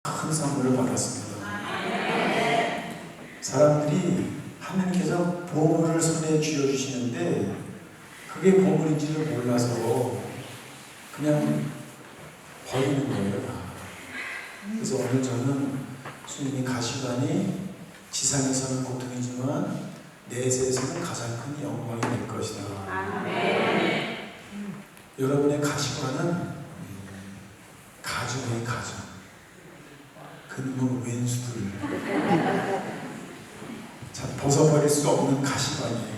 큰 선물을 받았습니다. 사람들이 하나님께서 보물을 손에 쥐어주시는데 그게 보물인지를 몰라서 그냥 버리는 거예요. 그래서 오늘 저는 주님이 가시관이 지상에서는 고통이지만 내세에서는 가장 큰 영광이 될 것이다. 여러분의 가시관은 가정의 가정, 근무 왼수들 참 벗어버릴 수 없는 가시관이에요.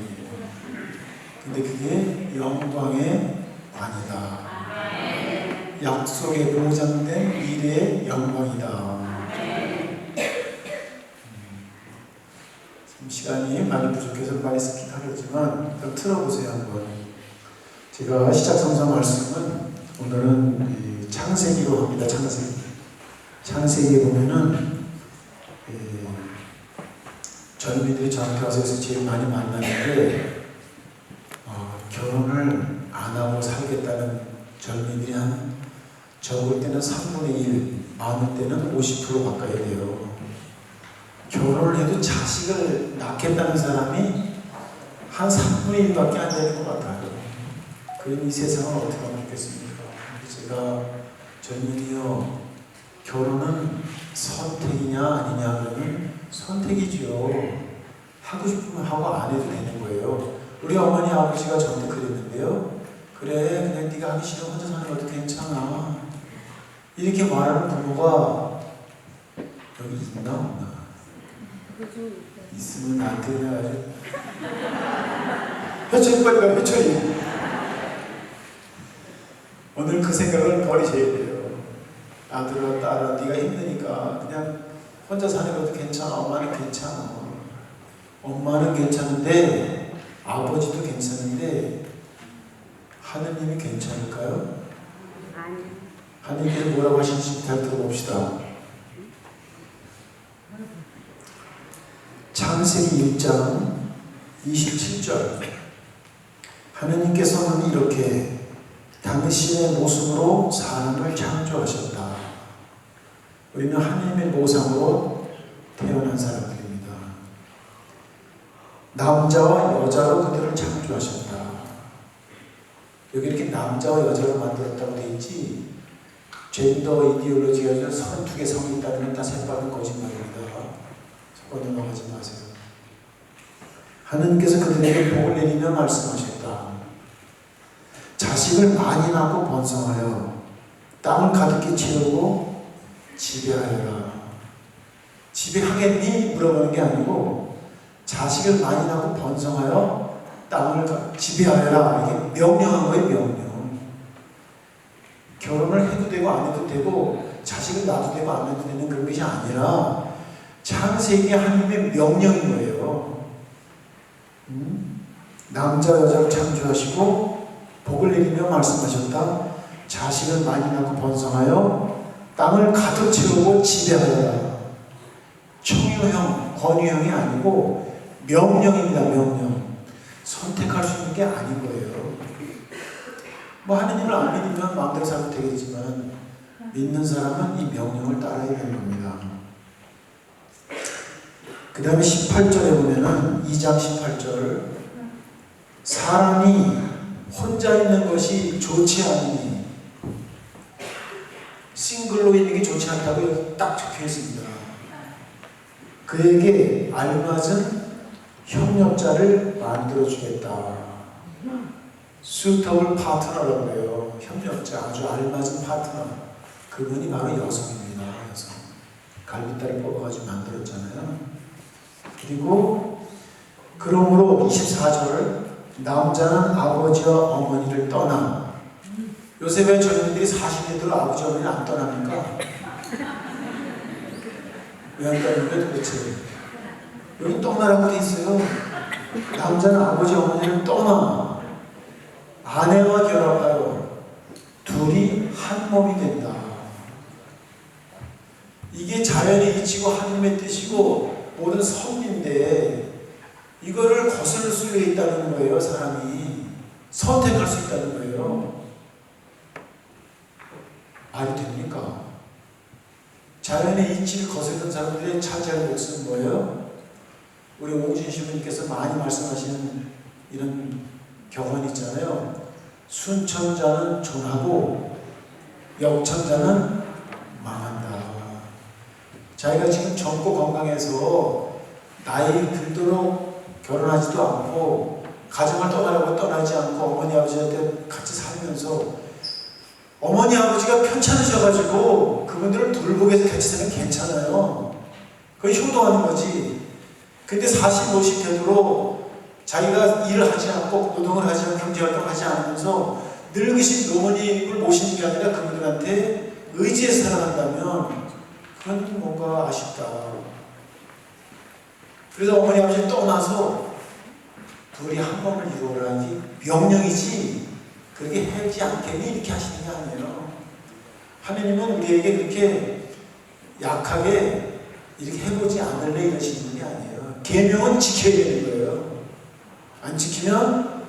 근데 그게 영광의 관이다. 약속에 보장된 미래의 영광이다. 시간이 많이 부족해서 많이 스킵하려지만 좀 틀어보세요 한번. 제가 시작 성서 말씀은 오늘은 창세기로 합니다. 창세기에 보면은 젊은이들이 저한테 와서 제일 많이 만나는데 결혼을 안 하고 살겠다는 젊은이들이 한 적을 때는 3분의 1, 많을 때는 50% 가까이 돼요. 결혼을 해도 자식을 낳겠다는 사람이 한 3분의 1밖에 안 되는 것 같아요. 그럼 이 세상을 어떻게 하면 좋겠습니까? 제가 젊은이요, 결혼은 선택이냐 아니냐 그러면 선택이죠. 하고 싶으면 하고 안 해도 되는 거예요. 우리 어머니 아버지가 저한테 그랬는데요. 그래, 그냥 네가 하기 싫으면 혼자 사는 것도 괜찮아. 이렇게 말하는 부모가 여기 있나 없나? 있으면 나한테 해야지. 회초리 빨리 가, 회초리. 오늘 그 생각을 버리셔야 돼요. 아들아, 딸아, 네가 힘드니까 그냥 혼자 사는 것도 괜찮아. 엄마는 괜찮아. 엄마는 괜찮은데 아버지도 괜찮은데 하느님이 괜찮을까요? 아니요. 하느님께서 뭐라고 하시는지 잘 들어봅시다. 창세기 1장 27절. 하느님께서는 이렇게 당신의 모습으로 사람을 창조하셨다. 우리는 하나님의 모상으로 태어난 사람들입니다. 남자와 여자로 그들을 창조하셨다. 여기 이렇게 남자와 여자로 만들었다고 되어 있지, 젠더 이데올로지가 32개 성이 있다는 건 다 새빨간 거짓말입니다. 속아 넘어가지 마세요. 하느님께서 그들에게 복을 내리며 말씀하셨다. 자식을 많이 낳고 번성하여 땅을 가득히 채우고 지배하여라. 지배하겠니? 물어보는 게 아니고 자식을 많이 낳고 번성하여 땅을 지배하여라. 이게 명령한 거예요, 명령. 결혼을 해도 되고 안 해도 되고 자식을 낳아도 되고 안 해도 되는 그런 것이 아니라 창세기 하나님의 명령인 거예요. 남자 여자를 창조하시고 복을 내리며 말씀하셨다. 자식을 많이 낳고 번성하여 땅을 가득 채우고 지배하여라. 청유형, 권유형이 아니고 명령입니다. 명령. 선택할 수 있는 게 아닌 거예요. 뭐 하느님을 안 믿으면 마음대로 살면 되겠지만 믿는 사람은 이 명령을 따라야 되는 겁니다. 그 다음에 18절에 보면은 2장 18절, 사람이 혼자 있는 것이 좋지 않으니, 싱글로 있는 게 좋지 않다고 딱 적혀 있습니다. 그에게 알맞은 협력자를 만들어 주겠다. suitable partner라고 해요. 협력자, 아주 알맞은 파트너. 그분이 바로 여성입니다. 여성. 갈비살을 뽑아가지고 만들었잖아요. 그리고 그러므로 24절, 남자는 아버지와 어머니를 떠나. 요새 왜 젊은이들이 40대 들어 아버지 어머니를 안 떠납니까? 왜 안 떠납니까 도대체? 여기 떠나라고 돼 있어요. 남자는 아버지 어머니를 떠나 아내와 결합하여 둘이 한 몸이 된다. 이게 자연의 이치고 하나님의 뜻이고 모든 섭리인데 이거를 거슬 수 있다는 거예요. 사람이 선택할 수 있다는 거예요. 말이 됩니까? 자연의 이치를 거스르는 사람들의 차지할 몫은 뭐예요? 우리 오진 시부님께서 많이 말씀하시는 이런 격언 있잖아요. 순천자는 존하고 역천자는 망한다. 자기가 지금 젊고 건강해서 나이 들도록 결혼하지도 않고 가정을 떠나려고 떠나지 않고 어머니 아버지한테 같이 살면서 어머니 아버지가 편찮으셔가지고 그분들을 돌보기 위해서 같이 살면 괜찮아요. 그건 효도하는 거지. 근데 40, 50 되도록 자기가 일을 하지 않고 노동을 하지 않고 경제활동을 하지 않으면서 늙으신 노모님을 모시는 게 아니라 그분들한테 의지해서 살아간다면 그건 뭔가 아쉽다. 그래서 어머니 아버지 떠나서 둘이 한 몸을 이루어라니 명령이지 그렇게 해지 않겠니 이렇게 하시는 게 아니에요. 하느님은 우리에게 그렇게 약하게 이렇게 해보지 않을래 이러시는 분이 아니에요. 계명은 지켜야 되는 거예요. 안 지키면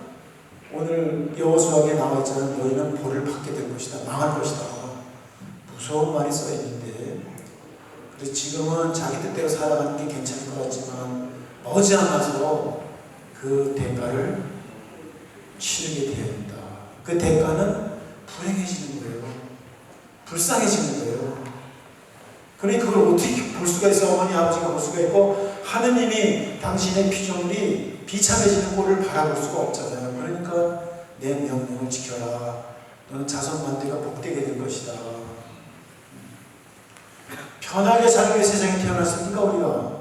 오늘 여호수아에 나와 있잖아요. 너희는 벌을 받게 될 것이다. 망할 것이다. 무서운 말이 써 있는데 그래서 지금은 자기 뜻대로 살아가는 게 괜찮을 것 같지만 머지않아서 그 대가를 치르게 되어야 된다. 그 대가는 불행해지는 거예요. 불쌍해지는 거예요. 그러니 그걸 어떻게 볼 수가 있어? 어머니 아버지가 볼 수가 있고 하느님이 당신의 피조물이 비참해지는 꼴을 바라볼 수가 없잖아요. 그러니까 내 명령을 지켜라. 너는 자손만대가 복되게 될 것이다. 편하게 살기 위해 세상에 태어났습니까 우리가?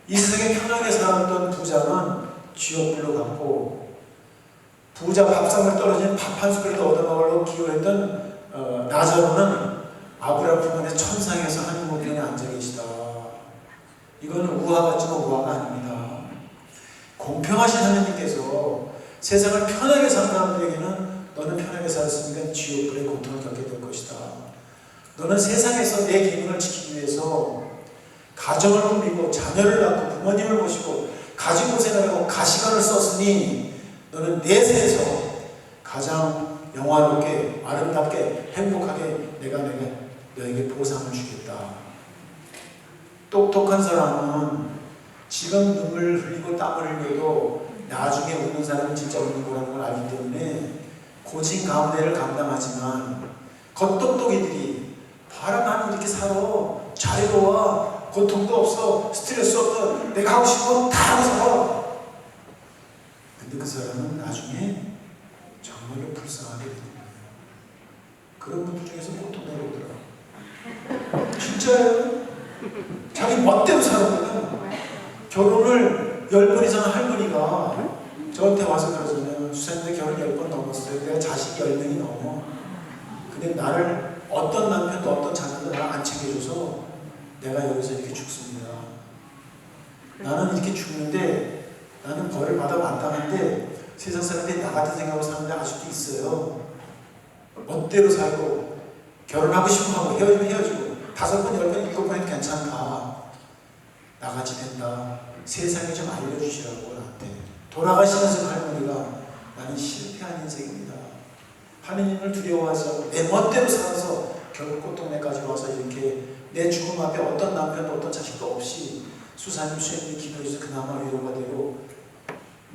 이 세상에 편하게 살았던 부자는 지옥불로 갔고 부자 밥상을 떨어진 밥 한 숟갈도 얻어먹으려고 기호했던 나사로는 아브라함 품안에 천상에서 하나님 우편에 앉아 계시다. 이거는 우화 같지만 우화가 아닙니다. 공평하신 하나님께서 세상을 편하게 산 사람들에게는 너는 편하게 살았으니까 지옥불의 고통을 겪게 될 것이다. 너는 세상에서 내 기능을 지키기 위해서 가정을 꾸리고 자녀를 낳고 부모님을 모시고 가지고생을 하고 가시관을 썼으니 너는 내 세에서 가장 영화롭게 아름답게 행복하게 내가 너에게 보상을 주겠다. 똑똑한 사람은 지금 눈물 흘리고 땀을 흘려도 나중에 웃는 사람은 진짜 웃는 거라는 걸 알기 때문에 고진 가운데를 감당하지만 겉똑똑이들이 봐라 나는 이렇게 살아 자유로워 고통도 없어 스트레스 없어 내가 하고 싶은 거 다 하고 살아. 근데 그 사람은 나중에 정말로 불쌍하게 되는 거예요. 그런 분들 중에서 보통 내려오더라고요. 진짜예요. 자기 멋대로 살았거든. 결혼을 10번 이상 할머니가 저한테 와서 그러잖아요. 수사님들 결혼 10번 넘었어요. 내가 자식이 10명이 넘어. 근데 나를 어떤 남편도 어떤 자녀도 나를 안 챙겨줘서 내가 여기서 이렇게 죽습니다. 나는 이렇게 죽는데 나는 벌을 받아 마땅한데 세상 사람들이 나 같은 생각으로 사는데 아직도 있어요. 멋대로 살고 결혼하고 싶으면 하고 헤어지면 헤어지고 5번, 10번, 7번 해도 괜찮다. 나같이 된다. 세상에 좀 알려주시라고 나한테. 돌아가시면서 할머니가 나는 실패한 인생입니다. 하느님을 두려워하지 않고 내 멋대로 살아서 결국 꽃동네까지 와서 이렇게 내 죽음 앞에 어떤 남편도 어떤 자식도 없이 수사님 수행님 기도해서 그나마 위로가 되고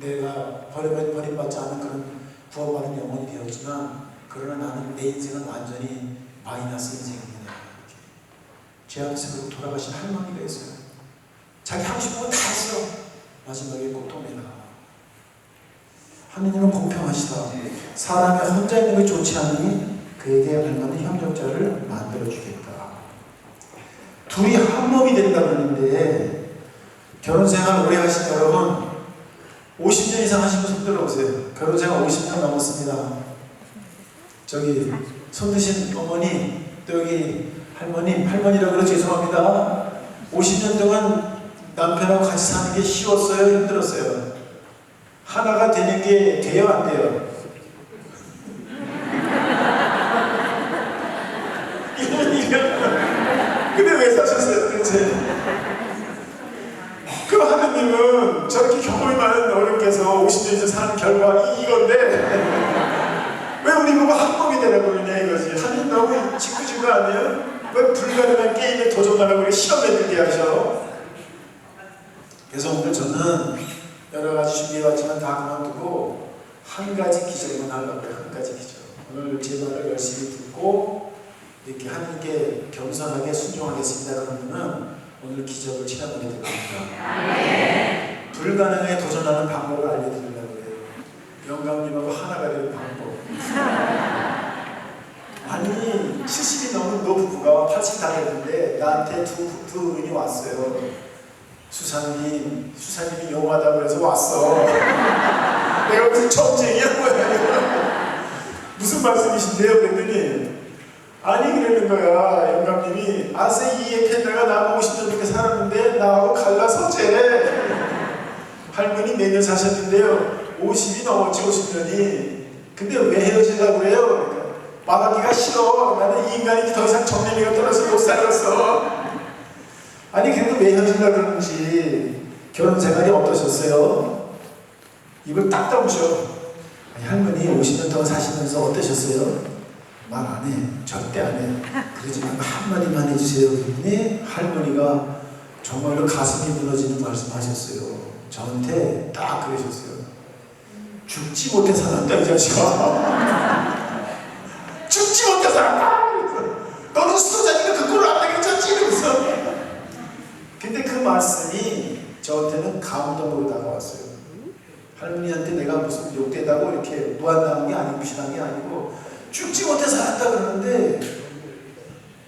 내가 버림받지 않은 그런 구원받은 영혼이 되었지만 그러나 나는 내 인생은 완전히 마이너스 인생입니다. 제 앞에서 돌아가신 할머니가 있어요. 자기 하고 싶은 거 다 했어. 마지막에 꽃동네가. 하느님은 공평하시다. 사람이 혼자 있는 것이 좋지 않으니 그에게 알맞는 협력자를 만들어주겠다. 둘이 한 몸이 된다 그러는데 결혼생활 오래 하신 여러분 50년 이상 하신 분 손 들어보세요. 결혼생활 50년 넘었습니다. 저기 손 드신 어머니 또 여기 할머니라고 그러 죄송합니다. 50년 동안 남편하고 같이 사는 게 쉬웠어요? 힘들었어요? 하나가 되는 게 돼요? 안 돼요? 근데 왜 사셨어요 도대체? 그 하느님은 저렇게 경험이 많은 어른께서 50년 이상 사는 결과 이건데 왜 우리 보고 한 몸이 되라고 그러냐 이거지. 하느님 너무 짓궂은 거 아니에요? 왜 불가능한 게임에 도전하라고 그래 시험에 들게 하셔? 그래서 오늘 저는 여러 가지 준비해왔지만 다 그만두고 한 가지 기적만 하려고 해요. 한 가지 기적. 오늘 제 말을 열심히 듣고 이렇게 하나님께 겸손하게 순종하겠습니다. 그러면은 오늘 기적을 체험하게 될 겁니다. 불가능에 도전하는 방법을 알려드리려고 해요. 영감님하고 하나가 되는 방법. 아니 70이 넘은 노부부가 80 다 됐는데 나한테 두 은이 왔어요. 수사님이 용하다고 해서 왔어. 내가 무슨 점쟁이야 뭐야. 무슨 말씀이신데요? 그랬더니 아니 그러는 거야. 영감님이 아세 이에 캔다가 나하고 50년 넘게 살았는데 나하고 갈라서 쟤 할머니 몇 년 사셨는데요 50이 넘었지 50년이. 근데 왜 헤어지려고 그래요? 그러니까 말하기가 싫어. 나는 이 인간이 더 이상 정내미가 떨어서 못 살았어. 아니 그래도 왜 헤어지려고 그러는지. 결혼 생활이 어떠셨어요? 입을 딱 다무셔. 할머니 50년 동안 사시면서 어떠셨어요? 말 안 해. 절대 안 해. 그러지 말고 한마디만 해주세요. 그랬더니 할머니가 정말로 가슴이 무너지는 말씀하셨어요. 저한테 딱 그러셨어요. 죽지 못해 살았다 이 자식아. 죽지 못해 살았다. 너는 수도자니까 그 꼴을 안 되겠지 이러면서. 근데 그 말씀이 저한테는 감동으로 다가왔어요. 할머니한테 내가 무슨 욕되다고 이렇게 무한당한 게 아니고 무신한 게 아니고 죽지 못해 살았다 그러는데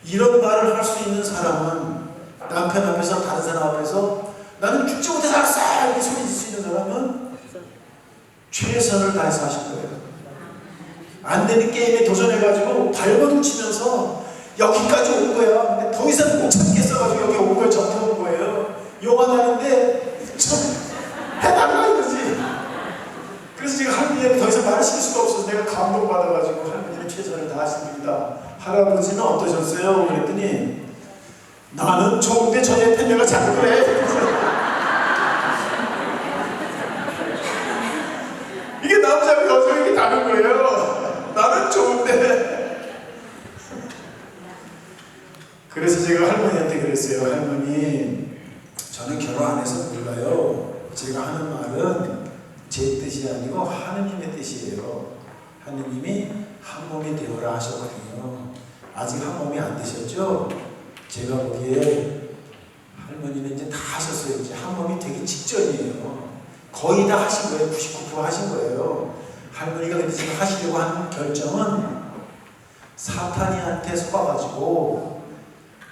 이런 말을 할 수 있는 사람은 남편 앞에서 다른 사람 앞에서 나는 죽지 못해 살았어 이렇게 소리 질 수 있는 사람은 최선을 다해서 하신 거예요. 안 되는 게임에 도전해가지고 발버둥 치면서 여기까지 온 거야. 근데 더 이상 못 참겠어가지고 여기 온 거예요. 저한테 온 거예요. 용화 나는데 좀 해달라 이거지. 그래서 제가 할머니한테 더 이상 말을 시킬 수가 없어서 내가 감동받아가지고 할머니는 최선을 다하십니다. 할아버지는 어떠셨어요? 그랬더니 나는 좋은데 저 옆에 내가 자꾸 그래. 이게 남자고 여자고 이게 다른 거예요. 나는 좋은데. 그래서 제가 할머니한테 그랬어요. 할머니 저는 결혼 안 해서 몰라요. 제가 하는 말은 제 뜻이 아니고 하느님의 뜻이에요. 하느님이 한 몸이 되어라 하셨거든요. 아직 한 몸이 안 되셨죠? 제가 보기에 할머니는 이제 다 하셨어요. 이제 한 몸이 되기 직전이에요. 거의 다 하신 거예요. 99% 하신 거예요. 할머니가 근데 지금 하시려고 하는 결정은 사탄이한테 속아가지고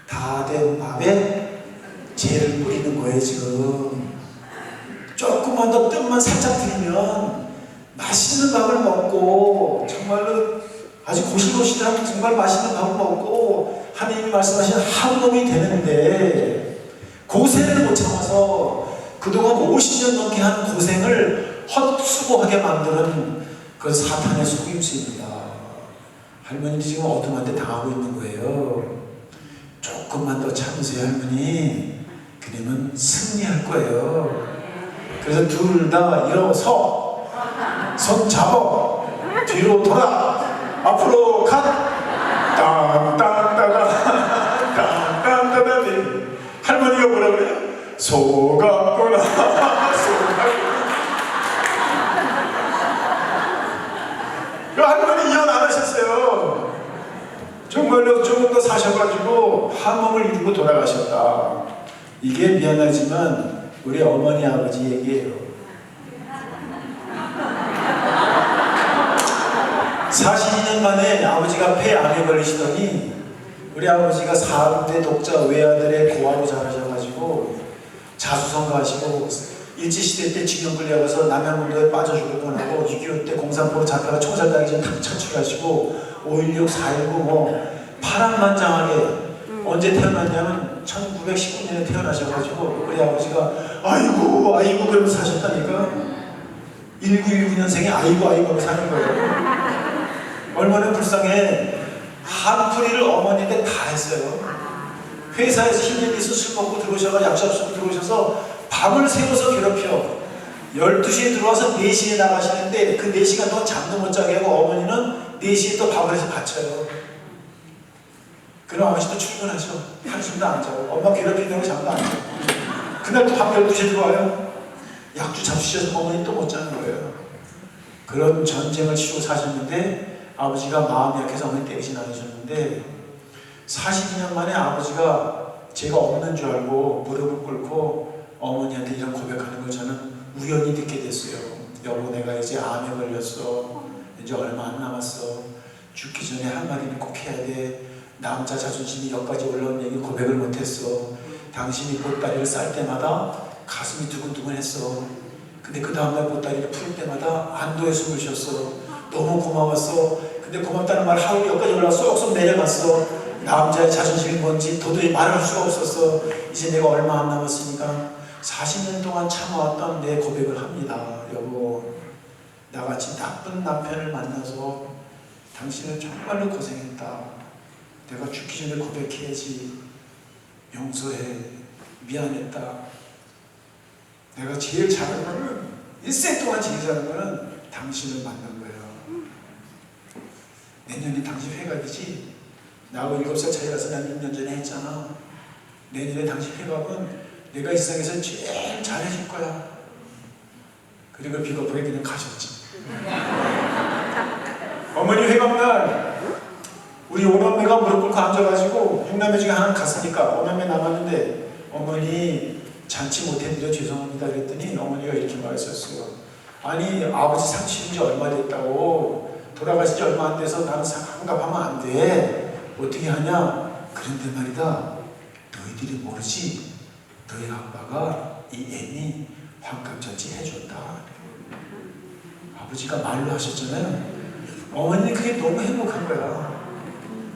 다 된 밥에 죄를 뿌리는 거예요. 지금 조금만 더 뜸만 살짝 들이면 맛있는 밥을 먹고 정말로 아주 고실고실한 정말 맛있는 밥을 먹고 하나님이 말씀하신 한 몸이 되는데 고생을 못 참아서 그동안 50년 넘게 한 고생을 헛수고하게 만드는 그 사탄의 속임수입니다. 할머니 지금 어둠한테 당하고 있는 거예요. 조금만 더 참으세요 할머니. 그러면 승리할 거예요. 그래서 둘 다 일어서 손 잡아 뒤로 돌아 앞으로 가 땅땅땅땅땅땅땅. 할머니가 뭐라 그래요? 속았구나 속았구나. 할머니 이혼 안 하셨어요. 정말로 조금 더 사셔가지고 한 몸을 이루고 돌아가셨다. 이게 미안하지만 우리 어머니 아버지 얘기예요. 42년 만에 아버지가 폐암에 걸리시더니 우리 아버지가 4군데 독자 외아들의 고아로 자라셔가지고 자수성가하시고 일제시대 때 징용 끌려가서 남양군도에 빠져 죽을 뻔하고 6.25 때 공산포로 잡혀가 총살당하기 전에 탈출하시고 5.16, 4.19 뭐 파란만장하게 언제 태어났냐면 1919년에 태어나셔가지고 우리 아버지가 아이고 그러면서 사셨다니까. 1919년생이 아이고 하고 사는 거예요. 얼마나 불쌍해. 한풀이를 어머니한테 다 했어요. 회사에서 힘든 일서 술 먹고 들어오셔서 약속 없이 들어오셔서 밤을 새워서 괴롭혀. 12시에 들어와서 4시에 나가시는데 그 4시간 동안 잠도 못 자게 하고 어머니는 4시에 또 밥을 해서 바쳐요. 그럼 아버지도 출근하죠. 한숨도 안 자고 엄마 괴롭히다고 잠도 안 자고 그날 또 밤 12시에 들어와요. 약주 잡수셔서 어머니 또 못 자는 거예요. 그런 전쟁을 치르고 사셨는데 아버지가 마음이 약해서 어머니 때리진 않으셨는데 42년 만에 아버지가 제가 없는 줄 알고 무릎을 꿇고 어머니한테 이런 고백하는 걸 저는 우연히 듣게 됐어요. 여보, 내가 이제 암에 걸렸어. 이제 얼마 안 남았어. 죽기 전에 할 말이면 꼭 해야 돼. 남자 자존심이 여기까지 올라온 얘기 고백을 못했어. 당신이 보따리를 쌀 때마다 가슴이 두근두근했어. 근데 그 다음날 보따리를 풀 때마다 안도의 숨을 쉬었어. 너무 고마웠어. 근데 고맙다는 말 하루 여기까지 올라와 쏙쏙 내려갔어. 남자의 자존심이 뭔지 도저히 말할 수가 없었어. 이제 내가 얼마 안 남았으니까 40년 동안 참아왔던 내 고백을 합니다. 여보, 나같이 나쁜 남편을 만나서 당신은 정말로 고생했다. 내가 죽기 전에 고백해야지. 용서해. 미안했다. 내가 제일 잘하는 거는 일생 동안 제일 잘하는 거는 당신을 만난 거예요. 내년에 당신 회갑이지? 나하고 7살 차이라서 난 6년 전에 했잖아. 내년에 당신 회갑은 내가 이 세상에서 제일 잘해줄 거야. 그리고 비겁하게 그냥 가셨지. 어머니 회갑날 우리 오남매가 무릎 꿇고 앉아가지고 6남매 중에 하나는 갔으니까 5남매 남았는데 어머니 잔치 못해드려 죄송합니다 그랬더니 어머니가 이렇게 말했었어요. 아니 아버지 상치인 지 얼마 됐다고 돌아가신 지 얼마 안 돼서 나는 환갑하면 안 돼. 어떻게 하냐? 그런데 말이다. 너희들이 모르지? 너희 아빠가 이 애미 환갑잔치 해줬다. 아버지가 말로 하셨잖아요. 어머니는 그게 너무 행복한 거야.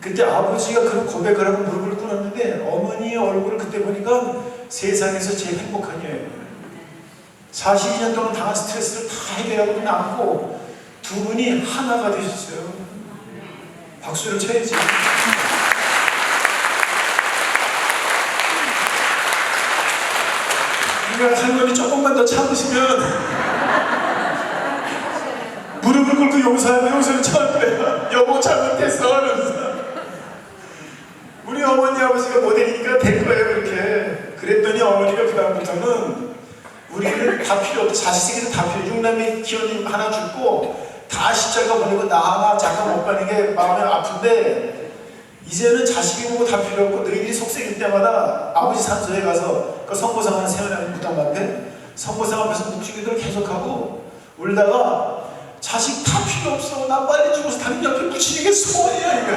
그때 아버지가 그런 고백을 하고 무릎을 꿇었는데 어머니의 얼굴을 그때 보니까 세상에서 제일 행복한 여행이에요. 42년 동안 당한 스트레스를 다 해결하고 남고 두 분이 하나가 되셨어요. 박수를 쳐야지. 그러니까 할머니 조금만 더 참으시면 무릎을 꿇고 용서하면 용서를 쳐할 거예요. 여보 잘못했어 하면서. 우리 어머니 아버지가 모델이니까 될 거예요 그렇게. 그랬더니 어머니가 그 다음부터는 우리는 다 필요 없고 자식 새끼들 다 필요. 6남매 기원님 하나 죽고 다 십자가 보내고 나 하나 잠깐 못 가는 게 마음이 아픈데 이제는 자식이 보고 다 필요 없고 너희들이 속색일 때마다 아버지 산소에 가서 그 선보상 하나 세워놓은 무당 앞에 선보상 앞에서 묵주기도를 계속하고 울다가 자식 다 필요 없어. 나 빨리 죽어서 당신 옆에 묻히는 게 소원이야 이거.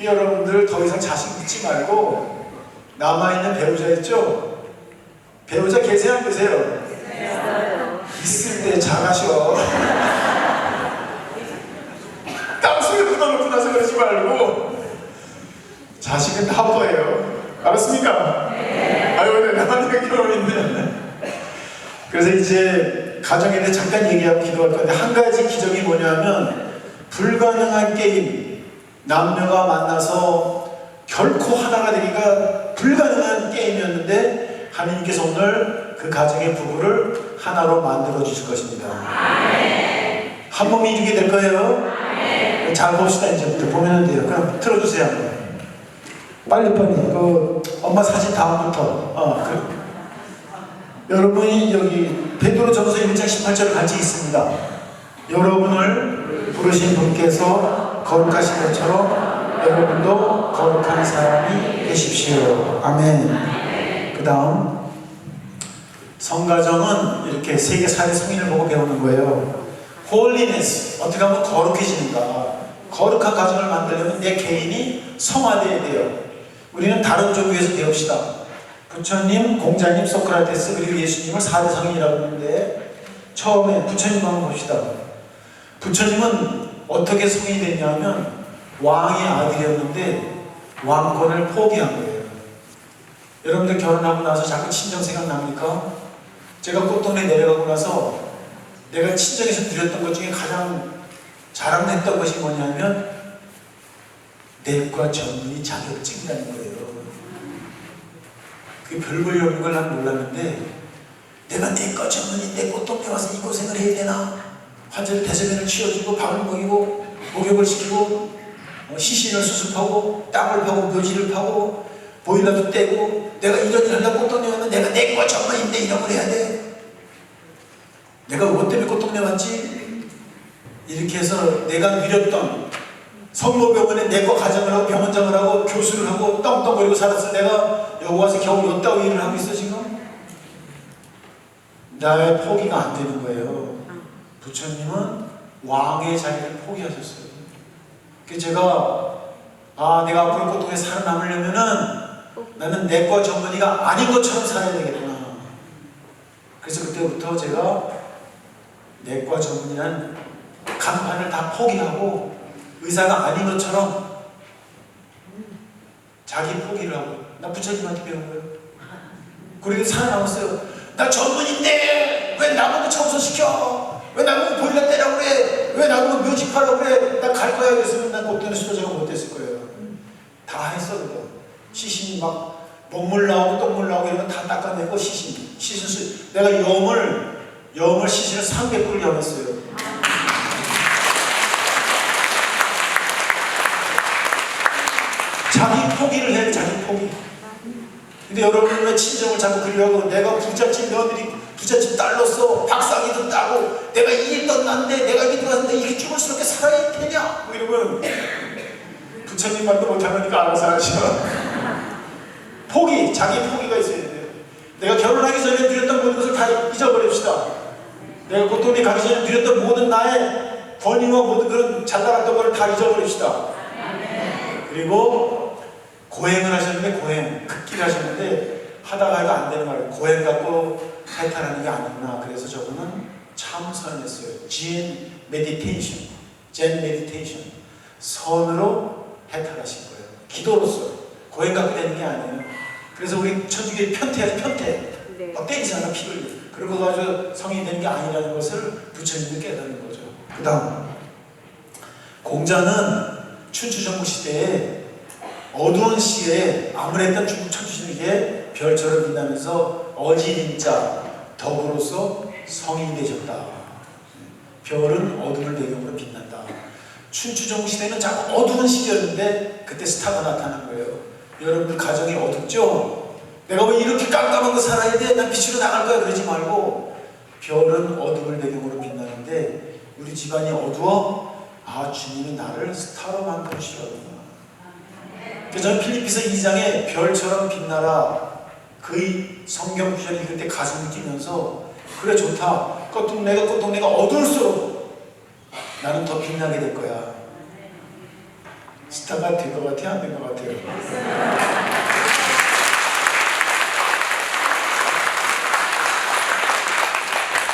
여러분들 더 이상 자식 믿지 말고 남아있는 배우자 있죠? 배우자 계세요 안 계세요? 있을 때 잘하셔. 땅속에 묻어놓고 나서 그러지 말고 자식은 나빠요. 알았습니까? 아유 나만 경험 있네. 그래서 이제 가정에 대해 잠깐 얘기하고 기도할 건데 한 가지 기적이 뭐냐면 불가능한 게임 남녀가 만나서 결코 하나가 되기가 불가능한 게임이었는데 하나님께서 오늘 그 가정의 부부를 하나로 만들어 주실 것입니다. 한 몸이 이루게 될 거예요. 잘 봅시다. 이제부터 보면 돼요. 그럼 틀어주세요. 빨리빨리 그 엄마 사진 다음부터 여러분이 여기 베드로전서 1장 18절 같이 있습니다. 여러분을 부르신 분께서 거룩하신 것처럼 여러분도 거룩한 사람이 되십시오. 아멘. 그 다음 성가정은 이렇게 세계 4대 성인을 보고 배우는 거예요. 홀리네스, 어떻게 하면 거룩해지는가. 거룩한 가정을 만들려면 내 개인이 성화되어야 돼요. 우리는 다른 종교에서 배웁시다. 부처님, 공자님, 소크라테스 그리고 예수님을 4대 성인이라고 하는데 처음에 부처님 한번 봅시다. 부처님은 어떻게 성인이 됐냐면 왕의 아들이었는데 왕권을 포기한 거예요. 여러분들 결혼하고 나서 자꾸 친정 생각납니까? 제가 꽃동네 내려가고 나서 내가 친정에서 누렸던 것 중에 가장 자랑했던 것이 뭐냐면 내과 전문의 자격증이라는 거예요. 그게 별 볼일 없는 걸 난 몰랐는데 내가 내과 전문의 내 꽃동네 와서 이 고생을 해야 되나? 환자를 대소변을 치워주고 밥을 먹이고 목욕을 시키고 시신을 수습하고 땅을 파고 묘지를 파고 보일러도 떼고 내가 이런 일 하려고 꽃동네 왔는데 내가 내 거 전문인데 이런 걸 해야 돼. 내가 뭐 때문에 꽃동네 왔지? 이렇게 해서 내가 누렸던 성모병원에 내 거 가정을 하고 병원장을 하고 교수를 하고 떵떵거리고 살았어. 내가 여기 와서 겨우 요따위 일을 하고 있어 지금? 나의 포기가 안 되는 거예요. 부처님은 왕의 자리를 포기하셨어요. 그래서 제가 내가 앞으로 꽃동에 살아남으려면은 나는 내과 전문의가 아닌 것처럼 살아야 되겠구나. 그래서 그때부터 제가 내과 전문의란 간판을 다 포기하고 의사가 아닌 것처럼 자기 포기를 하고 나 부처님한테 배운 거예요. 그리고 살아남았어요. 나 전문인데 왜 나보고 청소시켜? 왜 나보고 보일러 떼라고 그래? 왜 나보고 묘집하라고 그래? 나 갈 거야. 그랬으면 난 꽃동네 수도자가 못됐을 거예요. 다 했어 그거. 시신이 막 먹물 나오고 똥물 나오고 이런 거 다 닦아내고 시신 내가 염을 시신을 300불 염했어요. 자기 포기를 해. 자기 포기. 근데 여러분은 친정을 자꾸 그리려고 내가 부잣집 며느리 부잣집 딸로서 박사기도 따고 내가 이 일 떴는데 내가 이게 들어왔는데 이렇게 죽을스럽게 살아야 되냐 뭐 이러면 부처님 말도 못하니까 알아서 하셔. 포기, 자기 포기가 있어야 돼요. 내가 결혼하기 전에 누렸던 모든 것을 다 잊어버립시다. 내가 꽃동네 가기 전에 누렸던 모든 나의 권위와 모든 그런 잘나갔던 것을 다 잊어버립시다. 그리고 고행을 하셨는데 극기를 하셨는데 하다가 이거 안 되는 말이에요. 고행 갖고 해탈하는 게 아니구나. 그래서 저분은 참 선했어요. 젠 메디테이션. 선으로 해탈하신 거예요. 기도로서. 고행 갖고 되는 게 아니에요. 그래서 우리 천주교의 편태하죠. 편태. 막 때리잖아 피를. 그러고 가지고 성인이 되는 게 아니라는 것을 부처님도 깨닫는 거죠. 그 다음 공자는 춘추전국 시대에 어두운 시에 아무랬던 중국 천주신에게 별처럼 빛나면서 어지린자 덕으로서 성인이 되셨다. 별은 어둠을 배경으로 빛난다. 춘추전국 시대는 자꾸 어두운 시기였는데 그때 스타가 나타난 거예요. 여러분들 가정이 어둡죠? 내가 왜 이렇게 깜깜한 거 살아야 돼? 난 빛으로 나갈 거야. 그러지 말고 별은 어둠을 배경으로 빛나는데 우리 집안이 어두워? 주님이 나를 스타로 만들어주시거든요. 그래서 저는 필리피서 2장에 별처럼 빛나라 그 성경 구절을 읽을 때 가슴이 뛰면서 그래 좋다. 꽃동네가 어두울수록 나는 더 빛나게 될 거야. 스타가 될 것 같아요? 안 될 것 같아요?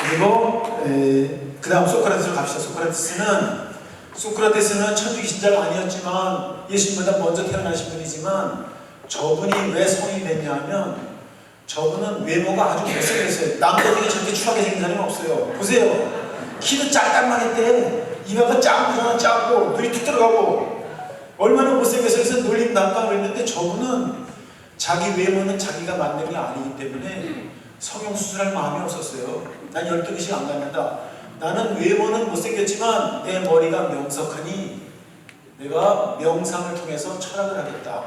그리고 그 다음 소크라테스로 갑시다. 소크라테스는 천주교 신자가 아니었지만 예수님보다 먼저 태어나신 분이지만 저분이 왜 성인이 됐냐 하면 저분은 외모가 아주 못생겼어요. 남들 중에 저렇게 추하게 생긴 사람이 없어요. 보세요. 키도 짤딱만 했대. 이마가 작고 눈이 툭 들어가고 얼마나 못생겼어요. 그래서 놀림 남방 그랬는데 저분은 자기 외모는 자기가 만든 게 아니기 때문에 성형수술할 마음이 없었어요. 난 12시간 안 갖는다. 나는 외모는 못생겼지만 내 머리가 명석하니 내가 명상을 통해서 철학을 하겠다.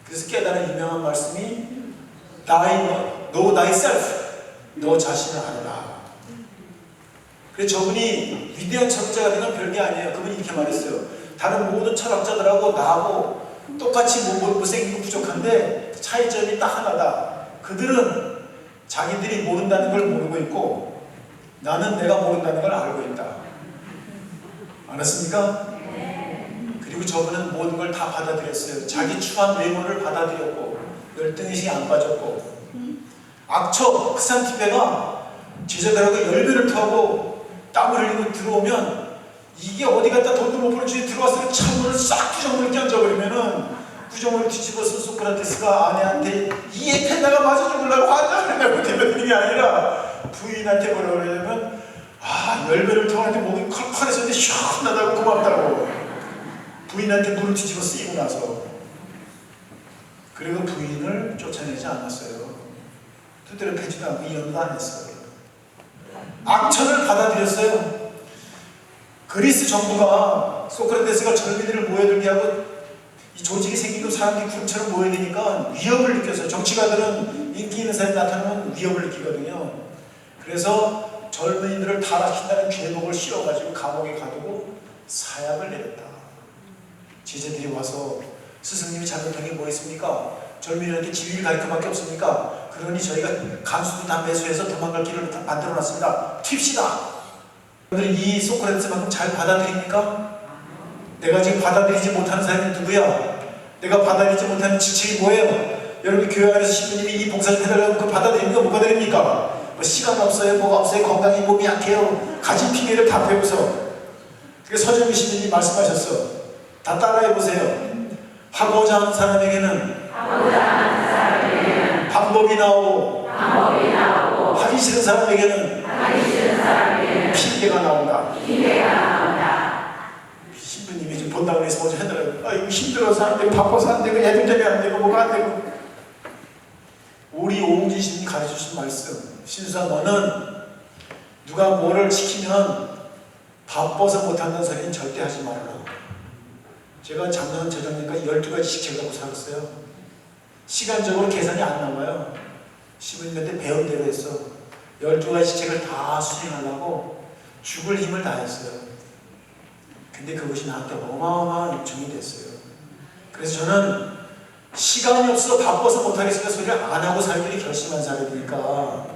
그래서 깨달은 유명한 말씀이 Know thyself. 너 자신을 알아라. 그래서 저분이 위대한 철학자가 되는 건 별게 아니에요. 그분이 이렇게 말했어요. 다른 모든 철학자들하고 나하고 똑같이 못생기고 부족한데 차이점이 딱 하나다. 그들은 자기들이 모른다는 걸 모르고 있고 나는 내가 모른다는 걸 알고 있다. 알았습니까? 그리고 저분은 모든 걸 다 받아들였어요. 자기 추한 외모를 받아들였고 열등의식이 안 빠졌고 악처 크산티페가 제자들하고 열배를 타고 땀을 흘리고 들어오면 이게 어디 갔다 돈도 못 벌 주에 들어와서 창문을 싹 구정물을 껴져버리면은 구정물을 뒤집어서 소크라테스가 아내한테 이 에펜다가 맞아 죽으려고 화장을 대변하는 게 아니라 부인한테 뭐라 그러냐면 열배를 통하는데 목이 컬컬해졌는데 시원하다고 고맙다고 부인한테 물을 뒤집어 쓰이고 나서 그리고 부인을 쫓아내지 않았어요. 두드려 패지도 않고 이혼도 안 했어요. 악천을 받아들였어요. 그리스 정부가 소크라테스가 젊은이들을 모여들게 하고 이 조직이 생기고 사람들이 구름처럼 모여드니까 위협을 느꼈어요. 정치가들은 인기 있는 사람이 나타나면 위협을 느끼거든요. 그래서 젊은이들을 타락시킨다는 죄목을 씌워가지고 감옥에 가두고 사약을 내렸다. 제자들이 와서 스승님이 잘못한 게 뭐 있습니까? 젊은이들한테 진리를 가르쳐밖에 없습니까? 그러니 저희가 간수도 다 매수해서 도망갈 길을 다 만들어놨습니다. 튑시다. 여러분들이 이 소크라테스만큼 잘 받아들입니까? 내가 지금 받아들이지 못하는 사람이 누구야? 내가 받아들이지 못하는 지책이 뭐예요? 여러분 교회 안에서 신부님이 이 봉사 좀 해달라고 그거 받아들입니까? 못 받아들입니까? 뭐 시간 없어요? 뭐가 없어요? 건강이 몸이 약해요? 가진 핑계를 다 대고서 서정미 신부님이 말씀하셨어. 다 따라해보세요. 하고자 하는 사람에게는 방법이 나오고 하기 싫은 사람에게는 핑계가 나온다. 신부님이 지금 본다고 해서 먼저 해달라고. 아, 이거 힘들어서 안 되고 바빠서 안 되고 애들 때문에 안 되고 뭐가 안 되고. 우리 오은지 신이 가르쳐주신 말씀. 신수아, 너는 누가 뭐를 시키면 바빠서 못한다는 소리는 절대 하지 말라. 제가 작년 재작년까지 12가지 직책을 갖고 살았어요. 시간적으로 계산이 안 나와요. 신부님한테 배운 대로 했어. 12가지 직책을 다 수행하려고 죽을 힘을 다했어요. 근데 그것이 나한테 어마어마한 요청이 됐어요. 그래서 저는 시간이 없어 바빠서 못하겠으니까 소리를 안 하고 살기를 결심한 사람이니까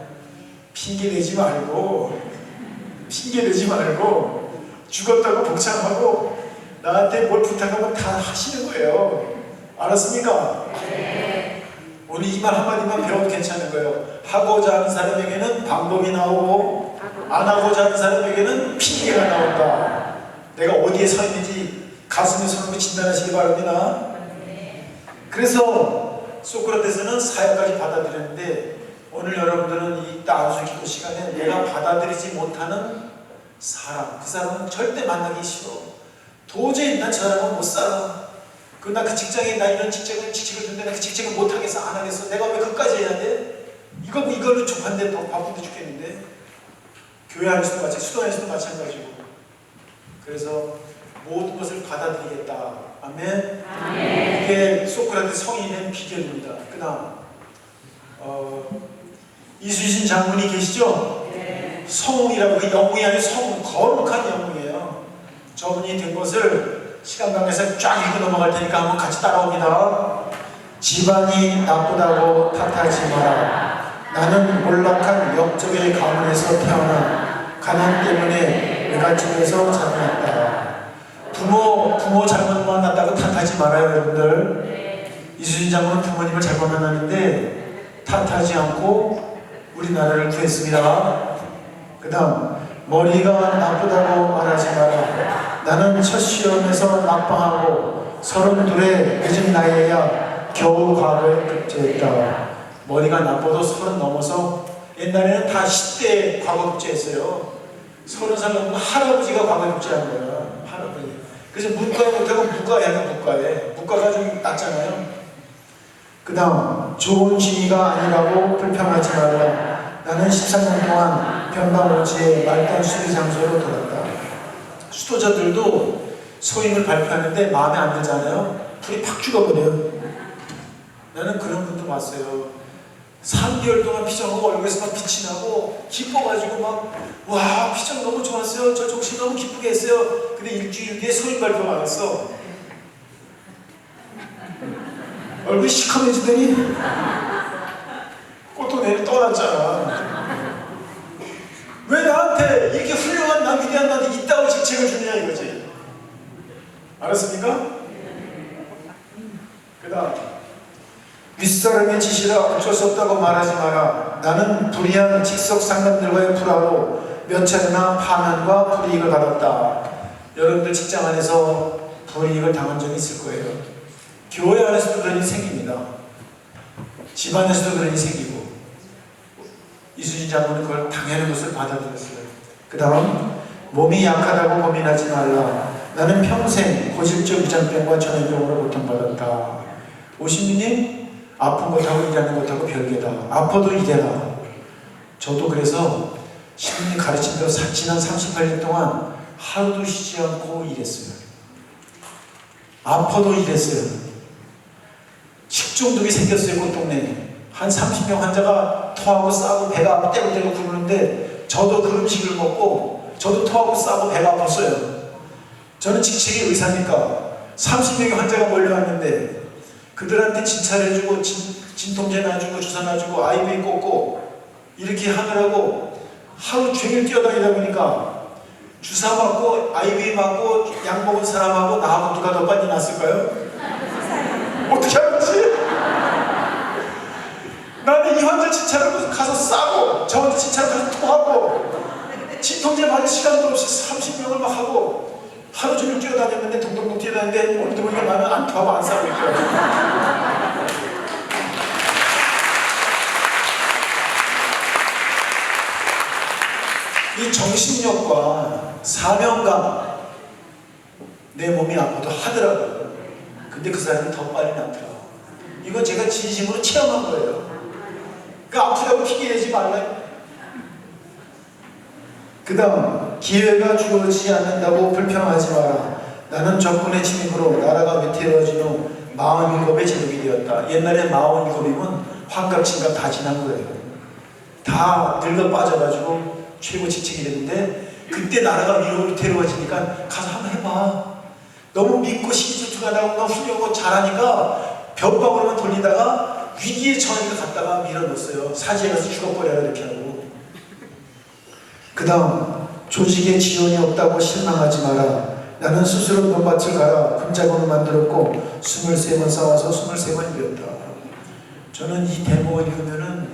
핑계대지 말고 죽었다고 복창하고 나한테 뭘 부탁하면 다 하시는 거예요. 알았습니까? 네. 오늘 이 말 한마디만 배워도 괜찮은 거예요. 하고자 하는 사람에게는 방법이 나오고 안 하고자 하는 사람에게는 핑계가 나온다. 내가 어디에 서 있는지 가슴에 손으로 진단하시기 바랍니다. 그래서 소크라테스는 사역까지 받아들였는데 오늘 여러분들은 이 안수 기도 시간에 내가 받아들이지 못하는 사람, 그 사람은 절대 만나기 싫어. 도저히 난 저 사람은 못 살아. 나 그 직장에 나 이런 직책을 둔데 나 그 직책을 못 하겠어, 안 하겠어. 내가 왜 그까지 해야 돼? 이걸로 족한데 바쁜데 죽겠는데. 교회 안에서도 마찬가지, 수도 안에서도 마찬가지고. 그래서 모든 것을 받아들이겠다. 아멘. 이게 소크라테스 성인이 된 비결입니다. 그다음 이수신 장군이 계시죠? 네. 성웅이라고, 그 영웅이 아니라 성웅, 거룩한 영웅이에요. 저분이 된 것을 시간 관계에서 쫙 읽고 넘어갈 테니까 한번 같이 따라옵니다. 집안이 나쁘다고 탓하지 마라. 나는 몰락한 역적의 가문에서 태어나 가난 때문에 외갓집에서 자라났다. 부모 잘못 만났다고 탓하지 말아요, 여러분들. 이수진 장군은 부모님을 잘못 만났는데 탓하지 않고 우리나라를 구했습니다. 그 다음, 머리가 나쁘다고 말하지 마라. 나는 첫 시험에서 낙방하고 32의 늦은 나이에야 겨우 과거에 급제했다. 머리가 나빠도 30 넘어서, 옛날에는 다 10대 과거 급제했어요. 30살 넘으면 할아버지가 과거 급제한 거야. 할아버지. 그래서 문과에 못하고 문과가 좀 낫잖아요. 그 다음, 좋은 지위가 아니라고 불평하지 말라. 나는 13년 동안 변방오지의 말단 수리 장소로 돌았다. 수도자들도 소임을 발표하는데 마음에 안 들잖아요. 불이 팍 죽어버려요. 나는 그런 분도 봤어요. 3개월 동안 피정하고 얼굴에서 막 빛이 나고 기뻐가지고 막, 와, 피정 너무 좋았어요. 저 종신 너무 기쁘게 했어요. 근데 일주일 뒤에 소임 발표가 나왔어. 얼굴이 시커매지더니 꽃도 내일 떠났잖아. 왜 나한테 이렇게 훌륭한 나 위대한 나한테 이따위 직책을 주냐 이거지. 알았습니까? 그 다음, 윗사람의 지시라 어쩔 수 없다고 말하지 마라. 나는 불의한 직속 상관들과의 불화로 몇 차례나 파면과 불이익을 받았다. 여러분들 직장 안에서 불이익을 당한 적이 있을 거예요. 교회 안에서도 그런 일이 생깁니다. 집안에서도 그런 일이 생기고. 이수진 장군은 그걸 당연한 것을 받아들였어요. 그 다음, 몸이 약하다고 고민하지 말라. 나는 평생 고질적 위장병과 전염병으로 고통받았다. 오신님, 아픈 것하고 일하는 것하고 별개다. 아파도 일해라. 저도 그래서 신부님 가르친 대로 지난 38년 동안 하루도 쉬지 않고 일했어요. 아파도 일했어요. 식중독이 생겼어요. 꽃동네에. 한 30명 환자가 토하고 싸고 배가 떼고떼고 굶는데 저도 그 음식을 먹고 저도 토하고 싸고 배가 아팠어요. 저는 직책이 의사니까 30명의 환자가 몰려왔는데 그들한테 진찰해주고 진통제 놔주고 주사 놔주고 IV 꽂고 이렇게 하느라고 하루 종일 뛰어다니다 보니까 주사 맞고 IV 맞고 약 먹은 사람하고 나하고 누가 더 빨리 낫을까요? 어떻게 알았지? 나는 이 환자 진찰을 가서 싸고 저 환자 진찰을 가서 토하고 진통제 맞을 시간도 없이 30명을 막 하고 하루 종일 뛰어다녔는데 동동동 뛰어다녔는데 오늘도 보니까 나는 안 토하고 안 싸고 있더라고요. 이 정신력과 사명감, 내 몸이 아파도 하더라고요. 근데 그 사람이 더 빨리 낫더라고요. 이건 제가 진심으로 체험한 거예요. 그러니까 아프다고 핑계대지 말라. 그 다음, 기회가 주어지지 않는다고 불평하지 마라. 나는 적군의 침입으로 나라가 위태로워진 후 47에 제독이 되었다. 옛날에 47이면 환갑진갑 다 지난 거예요. 다 늙어 빠져가지고 최고 직책이 됐는데 그때 나라가 위태로워지니까 가서 한번 해봐. 너무 믿고 시기투투하다고 너무 훌륭하고 잘하니까 벽방으로만 돌리다가 위기에 처하니까 갔다가 밀어넣었어요. 사지에 가서 죽어버려라 이렇게 하고. 그 다음, 조직에 지원이 없다고 실망하지 마라. 나는 스스로 논밭을 갈아 금자곤을 만들었고 23번 싸워서 23번 이겼다. 저는 이 대목을 읽으면은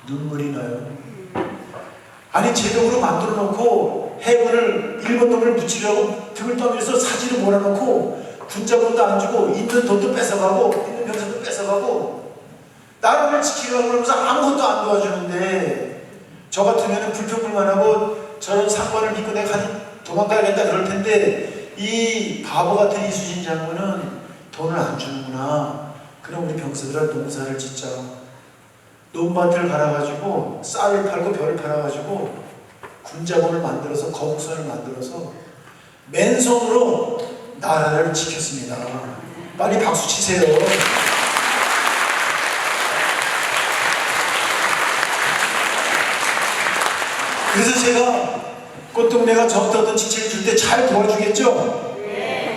눈물이 나요. 아니 제독으로 만들어 놓고 해군을 일본 놈을 무찌르려고 등을 떠밀어서 사지를 몰아놓고 군자금도 안 주고 있는 돈도 뺏어가고 있는 병사도 뺏어가고 나라를 지키려고 그러면서 아무것도 안 도와주는데 저 같으면 불평불만하고 저런 상관을 믿고 내가 도망가야겠다 그럴 텐데 이 바보 같은 이수진 장군은 돈을 안 주는구나. 그럼 우리 병사들은 농사를 짓자. 논밭을 갈아가지고 쌀을 팔고 벼를 팔아가지고 군자본을 만들어서 거북선을 만들어서 맨손으로 나라를 지켰습니다. 빨리 박수 치세요. 그래서 제가 꽃동네가 저한테 어떤 직책을 줄 때 잘 도와주겠죠?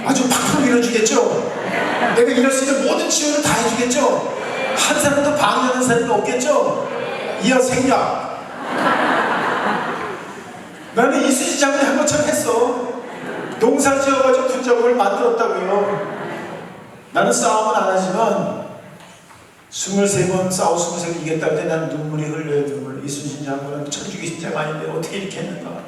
아주 팍팍 밀어주겠죠? 내가 이럴 수 있는 모든 지원을 다 해주겠죠? 한 사람도 방해하는 사람이 없겠죠? 이어 생략. 나는 이수지 장군이 한 것처럼 했어. 농사 지어가지고 군자국을 만들었다고요. 나는 싸움은 안 하지만 23번 싸워 23번 이겼다 할 때 나는 눈물이 흘려요. 눈물. 이수지 장군은 천주교신자가 아닌데 어떻게 이렇게 했는가.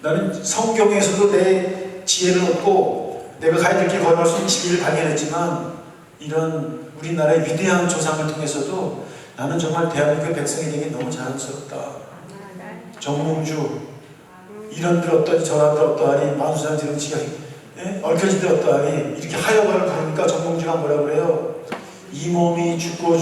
나는 성경에서도 내 지혜를 얻고 내가 가야 될 길 걸어갈 수 있는 지혜를 발견했지만 이런 우리나라의 위대한 조상을 통해서도 나는 정말 대한민국의 백성이 되기 너무 자랑스럽다. 정몽주 이런들 어떠니 저런들 어떠하니 만수산 지렁치가 얽혀진들 어떠하니 이렇게 하여가를 부르니까 정몽주가 뭐라 그래요? 이 몸이 죽고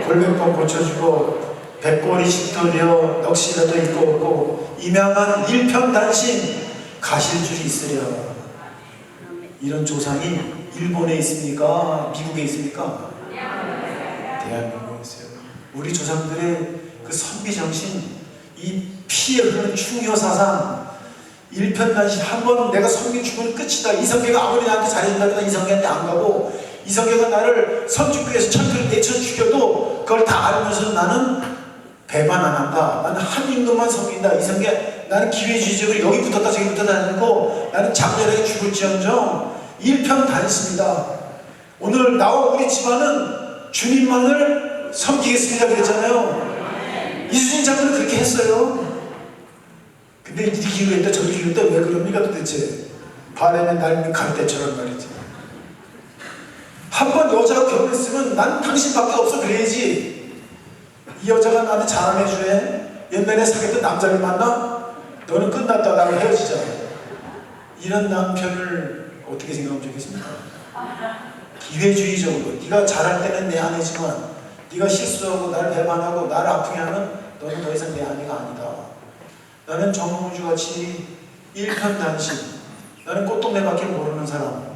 골백번 고쳐주고 백골이 짙어려 넋이라도 있고 없고 임양한 일편단심 가실 줄이 있으랴. 이런 조상이 일본에 있습니까? 미국에 있습니까? 대한민국에 있어요. 우리 조상들의 그 선비정신, 이 피에 흐르는 충효사상, 일편단심. 한번 내가 성경 주면 끝이다. 이성계가 아무리 나한테 잘해준다고 이성계한테 안 가고 이성계가 나를 선주교에서 천표를 내쳐 죽여도 그걸 다 알면서 나는 배반 안 한다. 나는 한 임금만 섬긴다. 이성계 나는 기회주의적으로 여기 붙었다 저기 붙었다 하지 않고 나는 장렬하게 죽을지언정 일편단심이다. 오늘 나와 우리 집안은 주님만을 섬기겠습니다 그랬잖아요. 이수진 장군은 그렇게 했어요. 근데 이렇게 기도했다 저렇게 기도했다 왜 그럽니까 도대체. 바람에 날면 갈대처럼 말이지. 한 번 여자가 결혼했으면 난 당신밖에 없어 그래야지. 이 여자가 나한테 자랑해주네. 옛날에 사귀었던 남자를 만나? 너는 끝났다. 나랑 헤어지자. 이런 남편을 어떻게 생각하면 좋겠습니까? 기회주의적으로 네가 잘할 때는 내 아내지만 네가 실수하고 나를 배반하고 나를 아프게 하면 너는 더 이상 내 아내가 아니다. 나는 정몽주같이 일편단심 나는 꽃동네밖에 모르는 사람.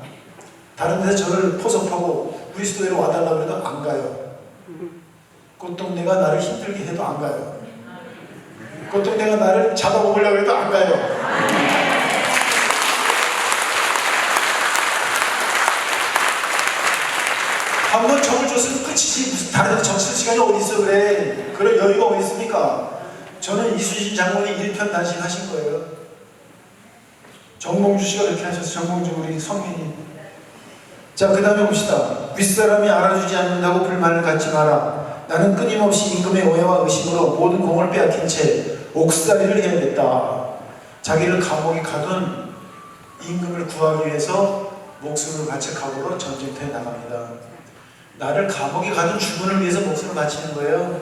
다른 데서 저를 포섭하고 그리스도에 와달라고 해도 안 가요. 꽃동네가 나를 힘들게 해도 안 가요. 꽃동네가 나를 잡아먹으려고 해도 안 가요. 한 번 적을 줬으면 끝이지 무슨 다른 데 적실 시간이 어디 있어 그래. 그런 여유가 어디 있습니까? 저는 이순신 장군이 일편단심하신 거예요. 정몽주 씨가 그렇게 하셨어. 정몽주 우리 성민이. 자, 그 다음에 봅시다. 윗사람이 알아주지 않는다고 불만을 갖지 마라. 나는 끊임없이 임금의 오해와 의심으로 모든 공을 빼앗긴 채 옥살이를 해야겠다. 자기를 감옥에 가둔 임금을 구하기 위해서 목숨을 바쳐 각오로 전쟁터에 나갑니다. 나를 감옥에 가둔 주군을 위해서 목숨을 바치는 거예요.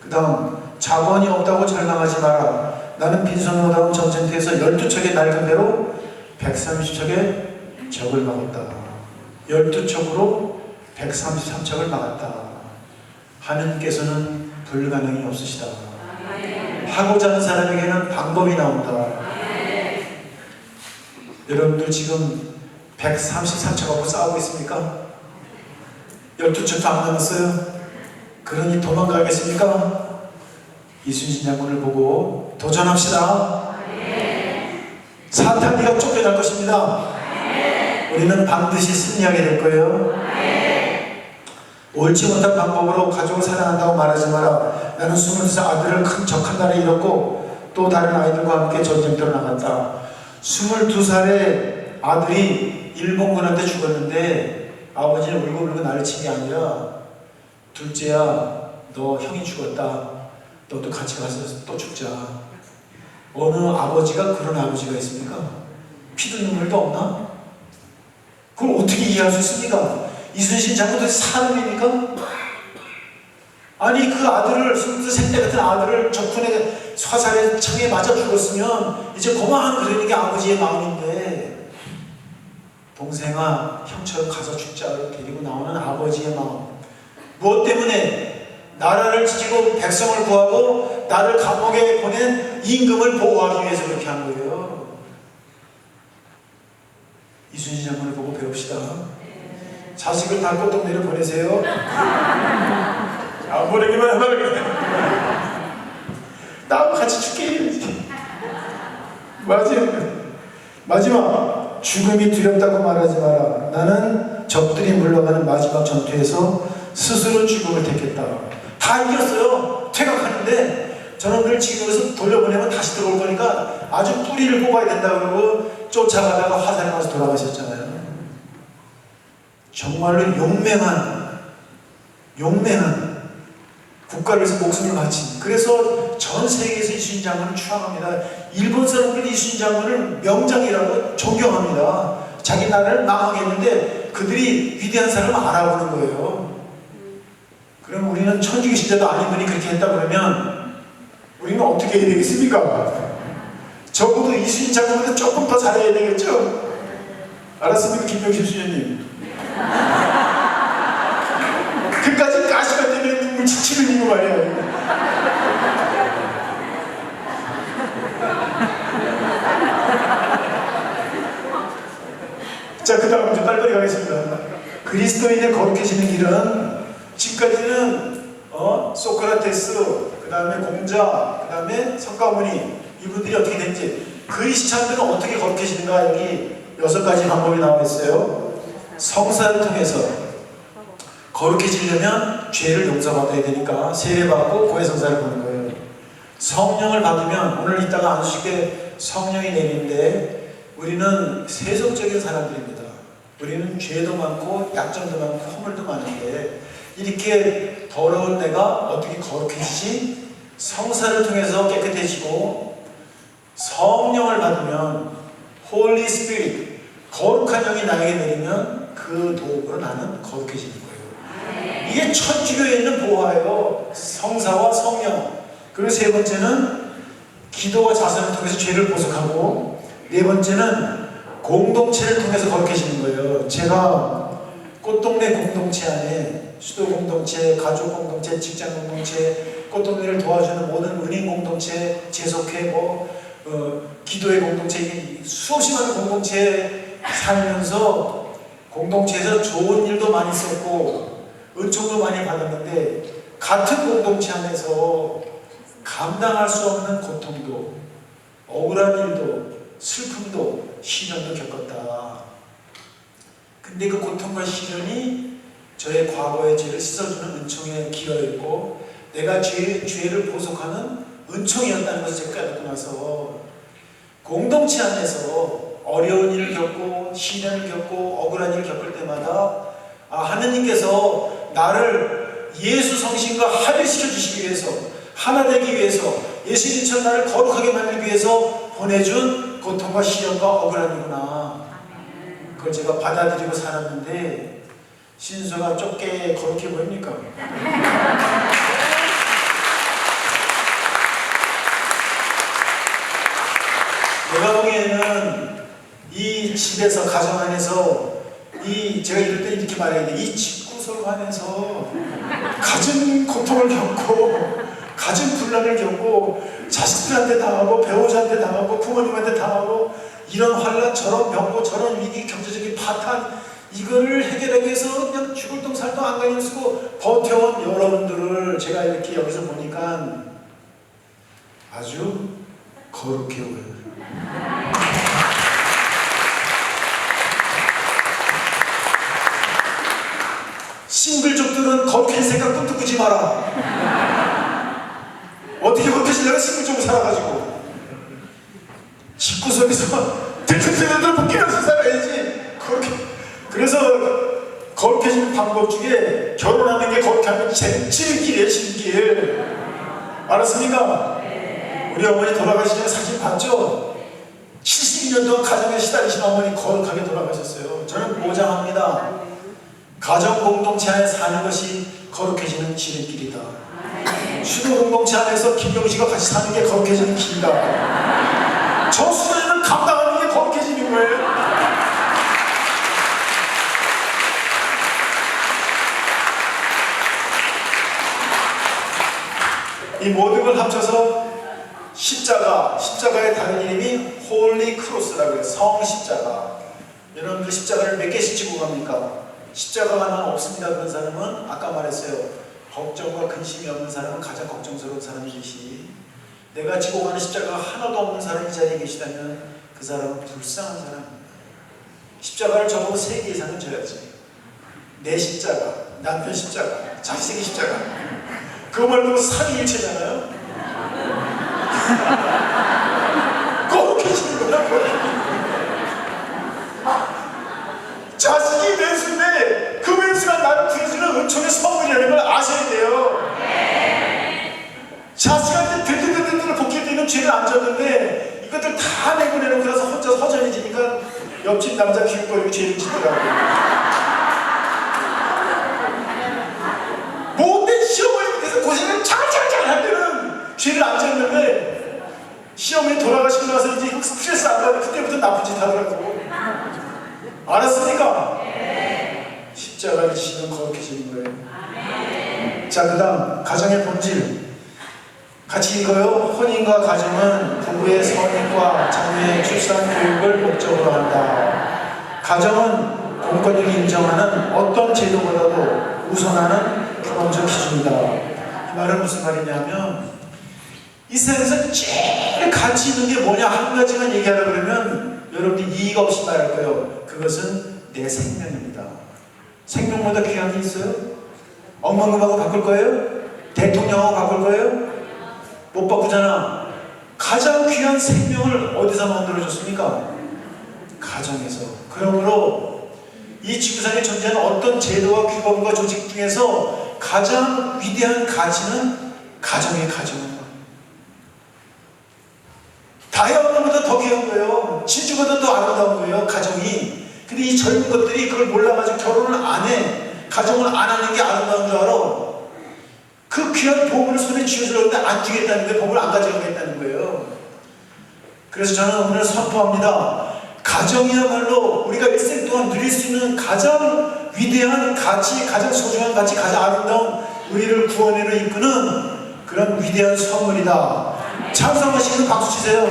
그 다음, 자본이 없다고 절망하지 마라. 나는 빈손으로 전쟁터에서 12척의 낡은 배로 130척의 적을 막았다. 12척으로 133척을 막았다. 하느님께서는 불가능이 없으시다. 하고자 하는 사람에게는 방법이 나온다. 여러분들 지금 133척 갖고 싸우고 있습니까? 12척도 안 남았어요? 그러니 도망가겠습니까? 이순신 장군을 보고 도전합시다. 사탄이가 쫓겨날 것입니다. 우리는 반드시 승리하게 될 거예요. 옳지 못한 방법으로 가족을 사랑한다고 말하지 마라. 나는 22살 아들을 큰 적 한 나라에 잃었고 또 다른 아이들과 함께 전쟁터로 나갔다. 22살의 아들이 일본군한테 죽었는데 아버지는 울고불고 나를 친 게 아니라 둘째야, 너 형이 죽었다. 너도 같이 가서 또 죽자. 어느 아버지가 그런 아버지가 있습니까? 피도 눈물도 없나? 그걸 어떻게 이해할 수 있습니까? 이순신 장군도 사람입니까? 아니 그 아들을, 생때 같은 아들을 적군의 화살에 창에 맞아 죽었으면 이제 고마한 그러는 게 아버지의 마음인데, 동생아 형처럼 가서 죽자를 데리고 나오는 아버지의 마음. 무엇 때문에? 나라를 지키고 백성을 구하고 나를 감옥에 보낸 임금을 보호하기 위해서 그렇게 한 거예요. 이순신 장군을 보고 배웁시다. 자식을 다 꽃동네로 보내세요. 안 보내기만 하면 그래. 나하고 같이 죽게. 마지막 죽음이 두렵다고 말하지 마라. 나는 적들이 물러가는 마지막 전투에서 스스로 죽음을 택했다. 다 이겼어요. 퇴각하는데 저놈들 지금에서 돌려보내면 다시 들어올 거니까 아주 뿌리를 뽑아야 된다 그러고 쫓아가다가 화살에 맞아서 돌아가셨잖아요. 정말로 용맹한 국가를 위해서 목숨을 바친. 그래서 전 세계에서 이순신 장군을 추앙합니다. 일본 사람들이 이순신 장군을 명장이라고 존경합니다. 자기 나라를 망하게 했는데 그들이 위대한 사람을 알아보는 거예요. 그럼 우리는 천주교 신자도 아닌 분이 그렇게 했다 그러면 우리는 어떻게 해야 되겠습니까? 적어도 이순신 장군보다 조금 더 잘해야 되겠죠? 알았습니까, 김병심 수녀님? 그까지 가시가 때문에 눈물 지치는 이유 말이에요. 자, 그 다음 이제 빨리빨리 가겠습니다. 그리스도인의 거룩해지는 길은 지금까지는 소크라테스, 그 다음에 공자, 그 다음에 석가모니, 이분들이 어떻게 됐는지, 그리스찬들은 어떻게 거룩해지는가, 여기 6가지 방법이 나와 있어요. 성사를 통해서 거룩해지려면 죄를 용서받아야 되니까 세례받고 고해성사를 보는 거예요. 성령을 받으면, 오늘 이따가 안수식에 성령이 내리는데 우리는 세속적인 사람들입니다. 우리는 죄도 많고 약점도 많고 허물도 많은데 이렇게 더러운 내가 어떻게 거룩해지지? 성사를 통해서 깨끗해지고 성령을 받으면 Holy Spirit, 거룩한 영이 나에게 내리면 그 도움으로 나는 거룩해지는 거예요. 이게 천주교에 있는 보화예요. 성사와 성령. 그리고 세 번째는 기도와 자선을 통해서 죄를 보석하고, 네 번째는 공동체를 통해서 거룩해지는 거예요. 제가 꽃동네 공동체 안에 수도 공동체, 가족 공동체, 직장 공동체, 꽃동네를 도와주는 모든 은인 공동체, 재속회, 기도의 공동체, 수없이 많은 공동체에 살면서 공동체에서 좋은 일도 많이 있었고 은총도 많이 받았는데 같은 공동체 안에서 감당할 수 없는 고통도 억울한 일도 슬픔도 시련도 겪었다. 근데 그 고통과 시련이 저의 과거의 죄를 씻어주는 은총의 기여였고 내가 죄를 보속하는 은총이었다는 것을 제가 깨닫고 나서 공동체 안에서 어려운 일을 겪고 시련을 겪고 억울한 일을 겪을 때마다 하느님께서 나를 예수 성신과 합일시켜 주시기 위해서 하나 되기 위해서 예수님처럼 나를 거룩하게 만들기 위해서 보내준 고통과 시련과 억울한 일구나. 그걸 제가 받아들이고 살았는데 신수가 좁게 거룩해 보입니까? 내가 보기에는 이 집에서 가정 안에서 제가 이럴 때 이렇게 말해야 돼. 이 집구석 안에서 가진 고통을 겪고 가진 분란을 겪고 자식들한테 당하고 배우자한테 당하고 부모님한테 당하고 이런 환란 저런 병고 저런 위기 경제적인 파탄 이거를 해결하기 위해서 그냥 죽을 똥 살 똥 안간힘 쓰고 버텨온 여러분들을 제가 이렇게 여기서 보니까 아주 거룩해 보여요. 싱글족들은 거룩할 생각도 듣지 마라. 어떻게 거룩해지려고 싱글족으로 살아가지고 집구석에서 들들 벗기면서 살아야지. 그래서 거룩해지는 방법 중에 결혼하는 게 거룩하면 진길이에요. 진길. 알았습니까? 우리 어머니 돌아가시기 전에 사진 봤죠? 72년 동안 가정에 시달리신 어머니 거룩하게 돌아가셨어요. 저는 보장합니다. 가정 공동체 안에 사는 것이 거룩해지는 지름길이다. 수도 공동체 안에서 김용식과 같이 사는 게 거룩해지는 길이다. 저 수도에는 감당하는 게 거룩해지는 거예요. 이 모든 걸 합쳐서 십자가의 다른 이름이 홀리 크로스라고 해요. 성십자가. 여러분들 십자가를 몇 개씩 지고 갑니까? 십자가가 하나 없습니다 그런 사람은 아까 말했어요. 걱정과 근심이 없는 사람은 가장 걱정스러운 사람이듯이 내가 지고 가는 십자가가 하나도 없는 사람이 이 자리에 계시다면 그 사람은 불쌍한 사람입니다. 십자가를 저보고 3개 이상은 져야지. 내 십자가, 남편 십자가, 자식의 십자가. 그거 말고 삼위일체잖아요. 거룩해지는 거야. 자식이 왼수인데 그 왼수가 나를 구해주는 은총의 선물이라는 걸 아셔야 돼요. 자식한테 들들들들 복귀되는 죄를 안 졌는데 이것들 다 내고 내놓고 나서 혼자 허전해지니까 옆집 남자 기웃거리고 죄를 짓더라고요. 못된 시어머니께서 고생을 잘잘잘 할 때는 죄를 안 졌는데 시어머니 돌아가시고 나서 이제 스트레스 안 받고 그때부터 나쁜 짓 하더라고. 알았습니까? 네. 십자가를 지시면 거룩해지는 거예요. 자, 그 다음 가정의 본질 같이 읽어요. 혼인과 가정은 부부의 선행과 자녀의 출산 교육을 목적으로 한다. 가정은 공권력이 인정하는 어떤 제도보다도 우선하는 결혼적 기준이다. 이 말은 무슨 말이냐면 이 세상에서 제일 가치 있는 게 뭐냐 한 가지만 얘기하라 그러면 여러분들이 이의가 없이 말할 거예요. 그것은 내 생명입니다. 생명보다 귀한 게 있어요? 억만금하고 바꿀 거예요? 대통령하고 바꿀 거예요? 못 바꾸잖아. 가장 귀한 생명을 어디서 만들어줬습니까? 가정에서. 그러므로 이 지구상에 존재하는 어떤 제도와 규범과 조직 중에서 가장 위대한 가치는 가정의 가정입니다. 다이아몬드보다 더 귀한 거예요. 진주보다 더 아름다운 거예요. 가정이. 근데 이 젊은 것들이 그걸 몰라가지고 결혼을 안 해. 가정을 안 하는 게 아름다운 줄 알아. 그 귀한 보물을 손에 쥐어주려는데 안 주겠다는 거예요. 보물을 안 가져가겠다는 거예요. 그래서 저는 오늘 선포합니다. 가정이야말로 우리가 일생 동안 누릴 수 있는 가장 위대한 가치, 가장 소중한 가치, 가장 아름다운 우리를 구원으로 이끄는 그런 위대한 선물이다. 찬성하시는 박수 치세요.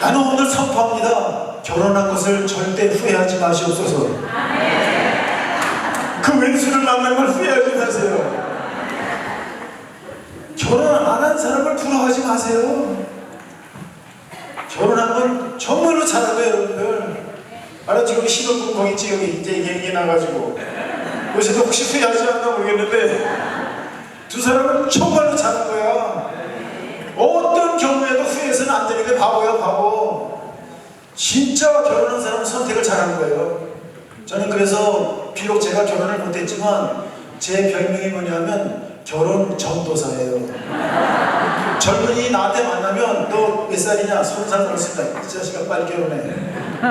나는 오늘 선포합니다. 결혼한 것을 절대 후회하지 마시옵소서. 그 왼수를 만난 걸 후회하지 마세요. 결혼 안 한 사람을 부러워하지 마세요. 결혼한 건 정말로 잘한 거예요, 여러분들. 알았지? 여기 신혼부부 거기 있지? 여기 이제 얘기 나가지고 요새도 혹시 후회하지 않나 모르겠는데 두 사람은 정말로 잘한 거야. 어떤 경우에도 후회해서는 안 되는 게 바보야, 바보. 진짜 결혼한 사람은 선택을 잘하는 거예요. 저는 그래서 비록 제가 결혼을 못했지만 제 별명이 뭐냐면 결혼 전도사예요. 젊은이 나한테 만나면 너 몇 살이냐? 30살 넘었습니다. 이 자식아 빨리 결혼해.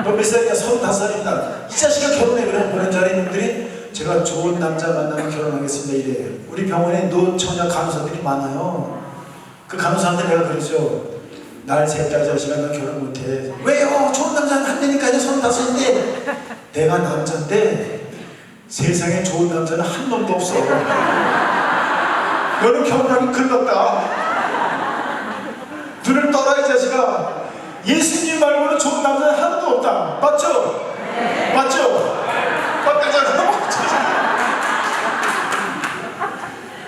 너 몇 살이냐? 35살입니다. 이 자식아 결혼해. 그래 보낸 자리님들이 제가 좋은 남자 만나면 결혼하겠습니다 이래요. 우리 병원에 노처녀 간호사들이 많아요. 그 간호사한테 내가 그러죠. 날 셋다 이 자식아 너 결혼 못해. 왜요? 좋은 남자는 한 대니까요. 35인데 내가 남자인데 세상에 좋은 남자는 한 놈도 없어. 너는 결혼하기 글렀다. 눈을 떠라 이 자식아. 예수님 말고는 좋은 남자는 하나도 없다. 맞죠? 네. 맞죠? 맞다잖아.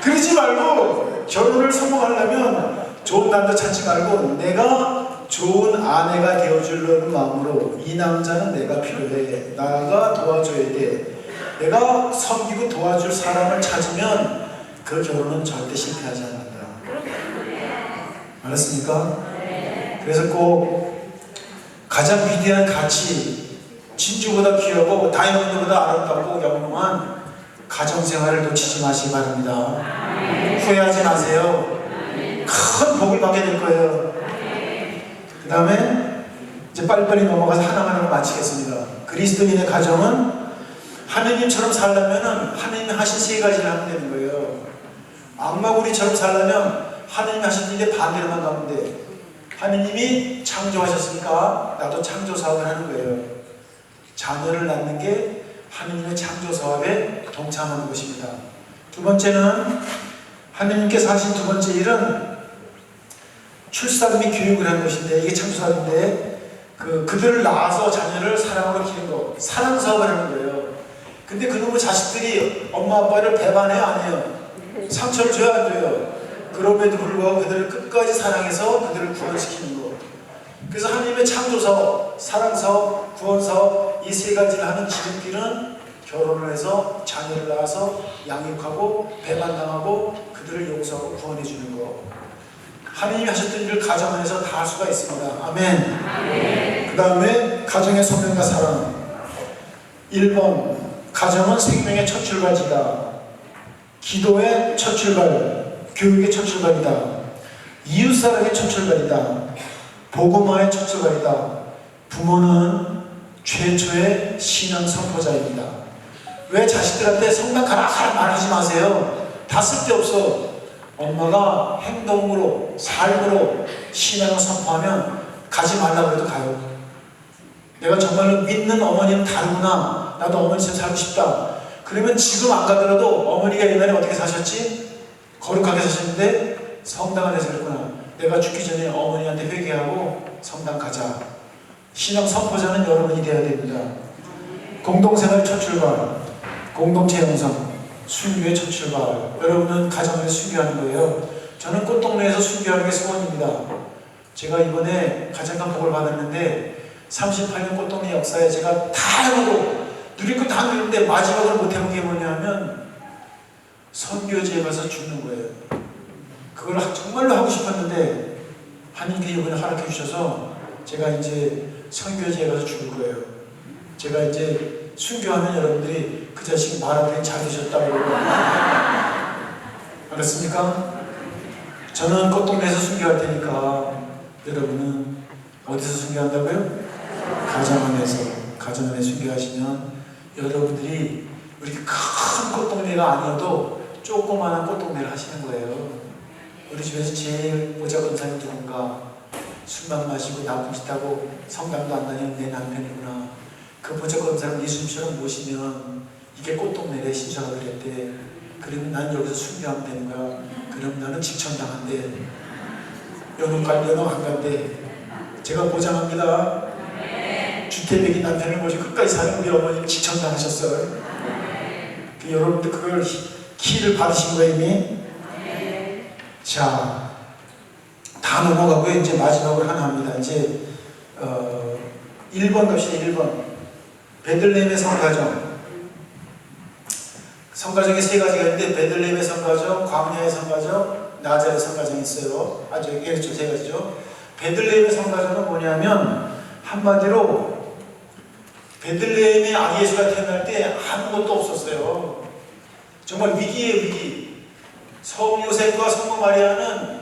그러지 말고 결혼을 성공하려면 좋은 남자 찾지 말고 내가 좋은 아내가 되어주려는 마음으로 이 남자는 내가 필요해. 나가 도와줘야 돼. 내가 섬기고 도와줄 사람을 찾으면 그 결혼은 절대 실패하지 않는다. 알았습니까? 그래서 꼭 가장 위대한 가치, 진주보다 귀하고 다이아몬드보다 아름답고 영롱한 가정생활을 놓치지 마시기 바랍니다. 후회하지 마세요. 큰 복을 받게 될 거예요. 그 다음에 이제 빨리빨리 넘어가서 하나하나 마치겠습니다. 그리스도인의 가정은 하느님처럼 살려면 하느님이 하신 세 가지를 하면 되는 거예요. 악마구리처럼 살려면 하느님이 하신 일에 반대로만 가면 돼. 하느님이 창조하셨으니까 나도 창조 사업을 하는 거예요. 자녀를 낳는 게 하느님의 창조 사업에 동참하는 것입니다. 두 번째는 하느님께서 하신 두 번째 일은 출산 및 교육을 하는 것인데 이게 창조 사업인데 그들을 낳아서 자녀를 사랑으로 키우는 거, 사랑 사업을 하는 거예요. 근데 그놈의 자식들이 엄마 아빠를 배반해요, 안 해요? 상처를 줘야 안 줘요? 그럼에도 불구하고 그들을 끝까지 사랑해서 그들을 구원시키는 거. 그래서 하나님의 창조사업, 사랑사업, 구원사업 이 세 가지를 하는 지름길은 결혼을 해서 자녀를 낳아서 양육하고 배반당하고 그들을 용서하고 구원해주는 거. 하나님이 하셨던 일을 가정 안에서 다 할 수가 있습니다. 아멘. 그 다음에 가정의 소명과 사랑. 1번 가정은 생명의 첫 출발지다. 기도의 첫 출발, 교육의 첫 출발이다. 이웃사랑의 첫 출발이다. 복음화의 첫 출발이다. 부모는 최초의 신앙 선포자입니다. 왜 자식들한테 성당 가라 말하지 마세요. 다 쓸데없어. 엄마가 행동으로 삶으로 신앙을 선포하면 가지 말라고 해도 가요. 내가 정말로 믿는 어머니는 다르구나. 나도 어머니처럼 살고 싶다. 그러면 지금 안 가더라도 어머니가 옛날에 어떻게 사셨지? 거룩하게 사셨는데 성당 안에서 그랬구나. 내가 죽기 전에 어머니한테 회개하고 성당 가자. 신앙 선포자는 여러분이 되어야 됩니다. 공동생활 첫 출발, 공동체 형성, 순교의 첫 출발. 여러분은 가정에서 순교하는 거예요. 저는 꽃동네에서 순교하는 게 소원입니다. 제가 이번에 가장 큰 복을 받았는데 38년 꽃동네 역사에 제가 다 해보고 누릴 거 다 누렸는데 마지막으로 못 해본 게 뭐냐면 선교지에 가서 죽는 거예요. 그걸 정말로 하고 싶었는데 하나님께 이번에 허락해 주셔서 제가 이제 선교지에 가서 죽을 거예요. 제가 이제 순교하면 여러분들이 그 자식이 말하더니 잘 되셨다고 그러고 알았습니까? 저는 꽃동네에서 순교할 테니까 여러분은 어디서 순교한다고요? 가정 안에 순교하시면 여러분들이 이렇게 큰 꽃동네가 아니어도 조그마한 꽃동네를 하시는 거예요. 우리 집에서 제일 보잘것 사람이 누군가 술만 마시고 나쁜 짓 하고 성당도 안 다니는 내 남편이구나. 그 보잘것 사람 예수님처럼 모시면 이게 꽃동네래. 신사가 그랬대. 그러면 난 여기서 순교하면 되는 거야. 그럼 나는 직천당한대. 연옥 안 간대. 제가 보장합니다. 주태백이 남편을 모시고 끝까지 사는 우리 어머님 직천당하셨어요. 여러분들 그걸 키를 받으신 거예요 이미? 자, 다 넘어가고요. 이제 마지막으로 하나 합니다. 이제 1번 갑시다. 1번 베들레헴의 성가정. 성가정이 세 가지가 있는데 베들레헴의 성가정, 광야의 성가정, 나자렛 성가정이 있어요. 여기 세 가지죠. 베들레헴의 성가정은 뭐냐면 한마디로 베들레헴에 아기 예수가 태어날 때 아무것도 없었어요. 정말 위기예요, 위기. 성 요셉과 성모 마리아는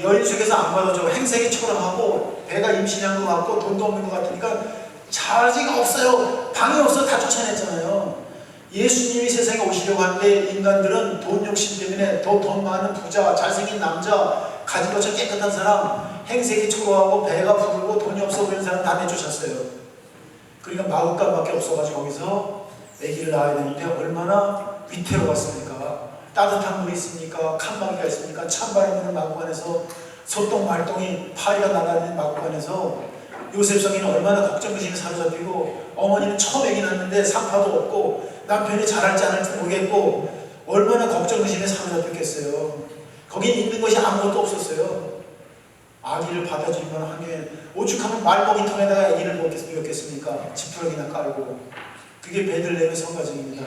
여인 속에서 안 받아줘. 행색이 초라하고 배가 임신한 것 같고 돈도 없는 것 같으니까 자리가 없어요. 방이 없어. 다 쫓아냈잖아요. 예수님이 세상에 오시려고 하는데 인간들은 돈 욕심 때문에 더 돈 많은 부자, 잘생긴 남자, 가진 것처럼 깨끗한 사람, 행색이 초라하고 배가 부르고 돈이 없어 보이는 사람 다 내쫓았어요. 그러니까 마구간밖에 없어가지고 거기서 아기를 낳아야 되는데 얼마나 위태로웠습니까? 따뜻한 물이 있습니까? 칸막이가 있습니까? 찬바람 부는 마구간에서 소똥 말똥이 파리가 날아다니는 마구간에서 요셉 성인은 얼마나 걱정의식에 사로잡히고 어머니는 처음 아기 낳았는데 상파도 없고 남편이 잘할지 안 할지 모르겠고 얼마나 걱정의식에 사로잡혔겠어요. 거긴 있는 것이 아무것도 없었어요. 아기를 받아주기만 하면 오죽하면 말먹이통에다가 아기를 먹겠습니까? 지푸라기나 깔고. 그게 베들레헴의 성가정입니다.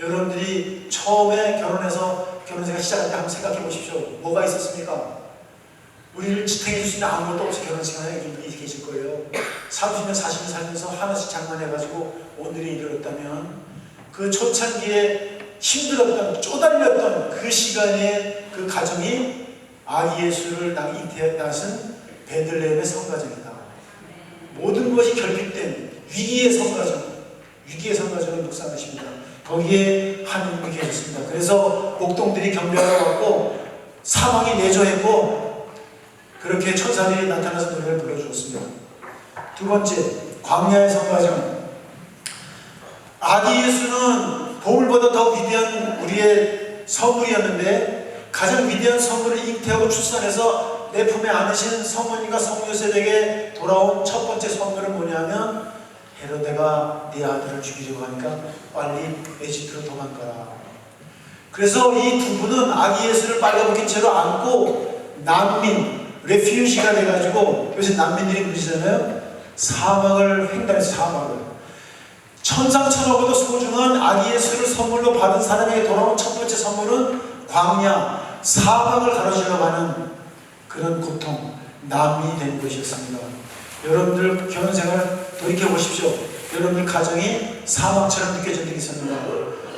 여러분들이 처음에 결혼해서 결혼생활 시작할 때 한번 생각해 보십시오. 뭐가 있었습니까? 우리를 지탱해 줄 수 있는 아무것도 없이 결혼생활에 계실 거예요. 30년 40년 살면서 하나씩 장만해가지고 오늘에 이르렀다면 그 초창기에 힘들었던 쪼달렸던 그 시간에 그 가정이 아기 예수를 낳은 베들레헴의 성가정이다. 모든 것이 결핍된 위기의 성가정, 위기의 성가정을 묵상하십니다. 거기에 하느님이 계셨습니다. 그래서 목동들이 경배하러 왔고 사망이 내조했고 그렇게 천사들이 나타나서 노래를 불러주었습니다. 두 번째, 광야의 성가정. 아기 예수는 보물보다 더 위대한 우리의 선물이었는데 가장 위대한 선물을 잉태하고 출산해서 내 품에 안으신 성모님과 성요셉에게 돌아온 첫 번째 선물은 뭐냐면 헤로데가 네 아들을 죽이려고 하니까 빨리 에집트로 도망가라. 그래서 이 두 분은 아기 예수를 빨가벗긴 채로 안고 난민, 레퓨지가 돼가지고 요새 난민들이 그러시잖아요. 사막을 횡단해서 사막을 천상천하보다 소중한 아기 예수를 선물로 받은 사람에게 돌아온 첫 번째 선물은 광야, 사막을 가로질러 가는 그런 고통, 난민이 되는 것이었습니다. 여러분들 결혼생활 돌이켜보십시오. 여러분들 가정이 사막처럼 느껴진 적이 있습니다.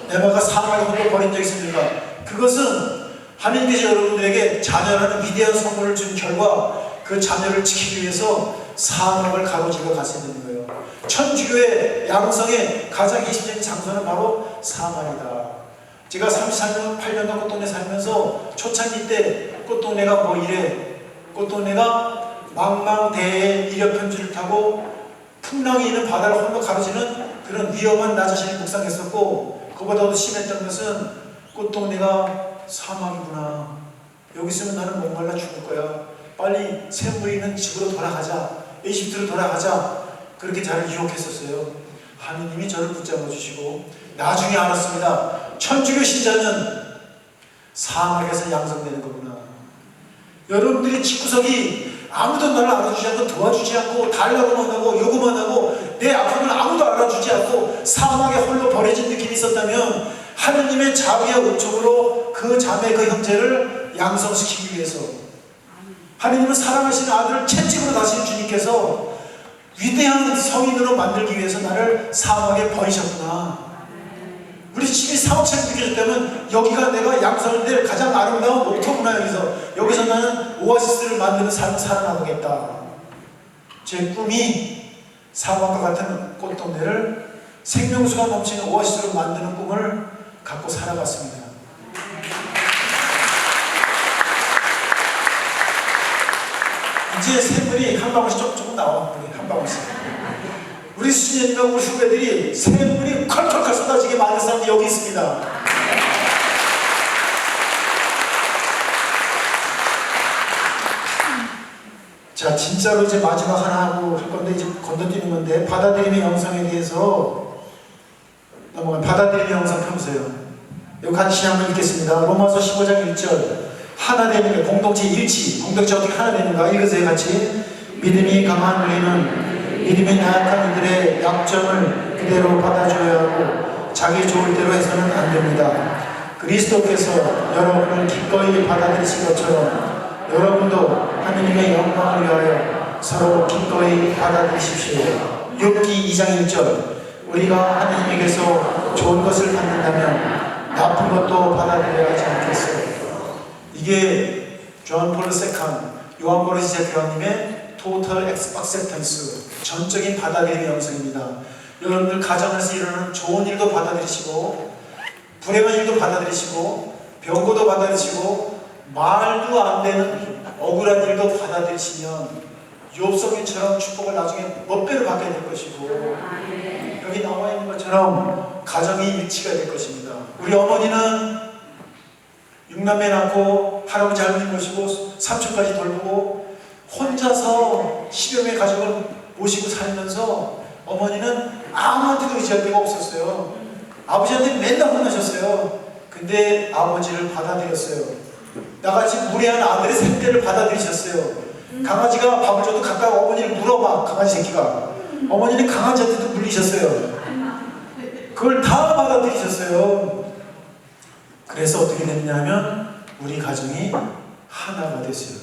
내가 사막에 홀로 버린 적이 있습니까? 그것은 하나님께서 여러분들에게 자녀라는 위대한 선물을 준 결과 그 자녀를 지키기 위해서 사막을 가로질러 갔어야 되는 거예요. 천주교의 양성의 가장 핵심적인 장소는 바로 사막이다. 제가 38년간 꽃동네 살면서 초창기 때 꽃동네가 뭐 이래, 꽃동네가 망망대해에 이력편지를 타고 풍랑이 있는 바다를 홀로 가로지는 그런 위험한 나자신을 묵상했었고, 그보다도 심했던 것은 꽃동네가 사막이구나. 여기 있으면 나는 목말라 죽을 거야. 빨리 샘물이 있는 집으로 돌아가자. 이집트로 돌아가자. 그렇게 저를 유혹했었어요. 하느님이 저를 붙잡아 주시고 나중에 알았습니다. 천주교 신자는 사막에서 양성되는 거구나. 여러분들이 집구석이 아무도 나를 알아주지 않고 도와주지 않고 달라고만 하고 요구만 하고 내 아픔을 아무도 알아주지 않고 사막에 홀로 버려진 느낌이 있었다면 하느님의 자비와 은총으로 그 자매 그 형제를 양성시키기 위해서 하느님은 사랑하시는 아들을 채찍으로 다스린 주님께서 위대한 성인으로 만들기 위해서 나를 사막에 버리셨구나. 우리 집이 사막처럼 느껴졌다면 여기가 내가 양성을 될 가장 아름다운 목표구나. 여기서 나는 오아시스를 만드는 삶을 살아나가겠다. 제 꿈이 사막과 같은 꽃동네를 생명수가 넘치는 오아시스로 만드는 꿈을 갖고 살아갔습니다. 이제 샘물이 한 방울씩 조금 나와. 한 방울씩. 우리 수녀님과 우리 후배들이 샘물이 컬컬컬 쏟아지게 많은 사람들이 여기 있습니다. 자, 진짜로 이제 마지막 하나 하고 할 건데 이제 건너뛰는 건데, 받아들임의 영성에 대해서 넘어가면 받아들임의 영성 펴보세요. 여기 같이 한번 읽겠습니다. 로마서 15장 1절. 하나 되는 게 공동체 일치. 공동체 어떻게 하나 되는가? 읽으세요, 같이. 믿음이 강한 우리는 믿음이 나약한 이들의 약점을 그대로 받아줘야 하고 자기 좋을 대로 해서는 안 됩니다. 그리스도께서 여러분을 기꺼이 받아들이신 것처럼 여러분도 하느님의 영광을 위하여 서로 기꺼이 받아들이십시오. 욥기 2장 1절. 우리가 하느님에게서 좋은 것을 받는다면 나쁜 것도 받아들여야 하지 않겠어요? 이게 존 폴 세컨 요한 보르시제 교황님의 Total Acceptance, 전적인 받아들임의 영성입니다. 여러분들 가정에서 일어나는 좋은 일도 받아들이시고 불행한 일도 받아들이시고 병고도 받아들이시고 말도 안 되는 억울한 일도 받아들이시면 욥성인처럼 축복을 나중에 몇 배로 받게 될 것이고, 여기 나와 있는 것처럼 가정이 일치가 될 것입니다. 우리 어머니는 6남매 낳고 할아버지 할머니 모시고 삼촌까지 돌보고 혼자서 10여 명의 가족을 모시고 살면서 어머니는 아무한테도 의지할 데가 없었어요. 아버지한테 맨날 혼나셨어요. 근데 아버지를 받아들였어요. 나같이 무례한 아들의 생태를 받아들이셨어요. 강아지가 밥을 줘도 가까이 어머니를 물어봐. 강아지 새끼가. 어머니는 강아지한테도 물리셨어요. 그걸 다 받아들이셨어요. 그래서 어떻게 됐냐면 우리 가정이 하나가 됐어요.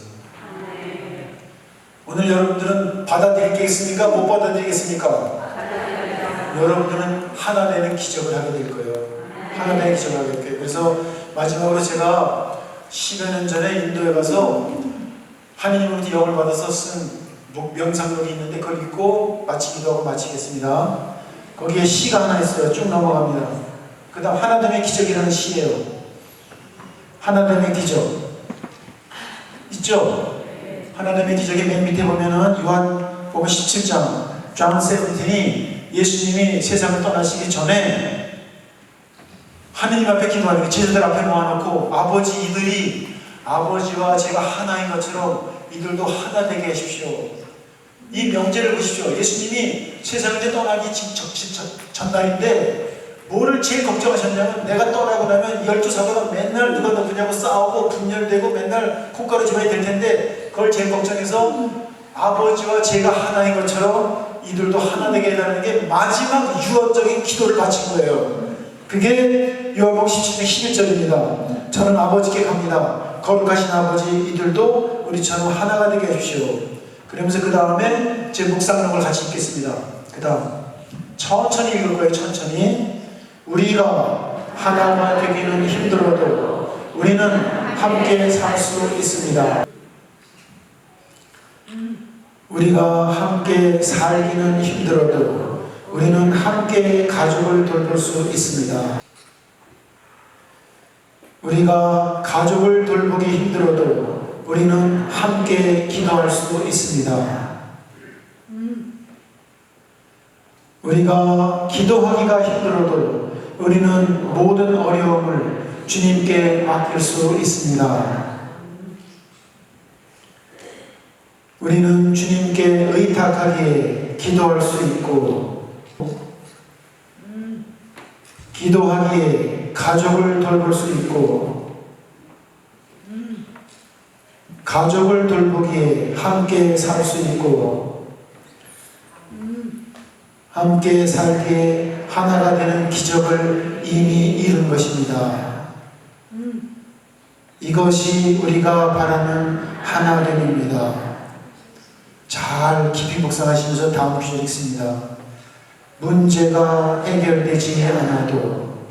오늘 여러분들은 받아들이겠습니까? 못 받아들이겠습니까? 여러분들은 하나 되는 기적을 하게 될 거예요. 하나 되는 기적을 하게 될 거예요. 그래서 마지막으로 제가 10여 년 전에 인도에 가서 하느님으로부터 영을 받아서 쓴 명상록이 있는데 그걸 읽고 마치기도 하고 마치겠습니다. 거기에 시가 하나 있어요. 쭉 넘어갑니다. 그 다음 하나됨의 기적이라는 시예요. 하나됨의 기적 있죠? 하나됨의 기적의 맨 밑에 보면은 요한복음 17장 존 세븐틴이 예수님이 세상을 떠나시기 전에 하느님 앞에 기도하는 게 제자들 앞에 모아놓고 아버지 이들이 아버지와 제가 하나인 것처럼 이들도 하나 되게 하십시오. 이 명제를 보십시오. 예수님이 세상에 떠나기 전날인데 뭐를 제일 걱정하셨냐면 내가 떠나고 나면 12사도가 맨날 누가 누구냐고 싸우고 분열되고 맨날 콩가루 집안이 될 텐데 그걸 제일 걱정해서 아버지와 제가 하나인 것처럼 이들도 하나 되게 해달라는 게 마지막 유언적인 기도를 바친 거예요. 그게 요한복음 17장 11절입니다. 저는 아버지께 갑니다. 거룩하신 아버지 이들도 우리처럼 하나가 되게 해주시오. 그러면서 그 다음에 제 묵상록을 같이 읽겠습니다. 그 다음 천천히 읽을 거예요. 천천히. 우리가 하나가 되기는 힘들어도 우리는 함께 살 수 있습니다. 우리가 함께 살기는 힘들어도 우리는 함께 가족을 돌볼 수 있습니다. 우리가 가족을 돌보기 힘들어도 우리는 함께 기도할 수 있습니다. 우리가 기도하기가 힘들어도 우리는 모든 어려움을 주님께 맡길 수 있습니다. 우리는 주님께 의탁하기에 기도할 수 있고 기도하기에 가족을 돌볼 수 있고 가족을 돌보기에 함께 살 수 있고 함께 살기에 하나가 되는 기적을 이미 이룬 것입니다. 이것이 우리가 바라는 하나됨입니다. 잘 깊이 묵상하시면서 다음 구절 읽습니다. 문제가 해결되지 않아도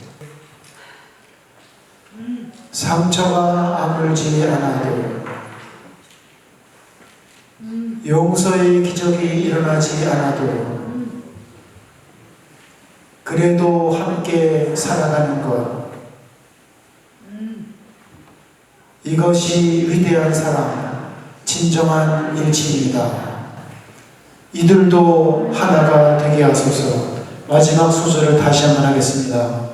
상처가 아물지 않아도 용서의 기적이 일어나지 않아도 그래도 함께 살아가는 것 이것이 위대한 사랑 진정한 일치입니다. 이들도 하나가 되게 하소서. 마지막 소절을 다시 한번 하겠습니다.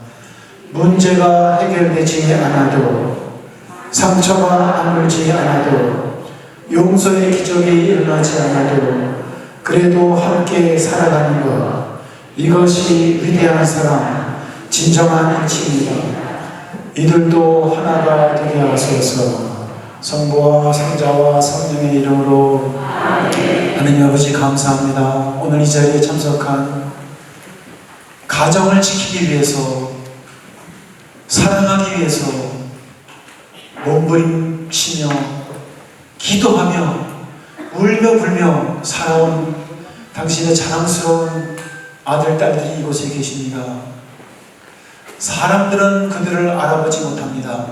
문제가 해결되지 않아도 상처가 아물지 않아도 용서의 기적이 일어나지 않아도 그래도 함께 살아가는 것, 이것이 위대한 사랑, 진정한 인치입니다. 이들도 하나가 되게 하소서. 성부와 성자와 성령의 이름으로. 하느님 아버지 감사합니다. 오늘 이 자리에 참석한 가정을 지키기 위해서, 사랑하기 위해서 몸부림치며 기도하며 울며 불며 살아온 당신의 자랑스러운 아들, 딸들이 이곳에 계십니다. 사람들은 그들을 알아보지 못합니다.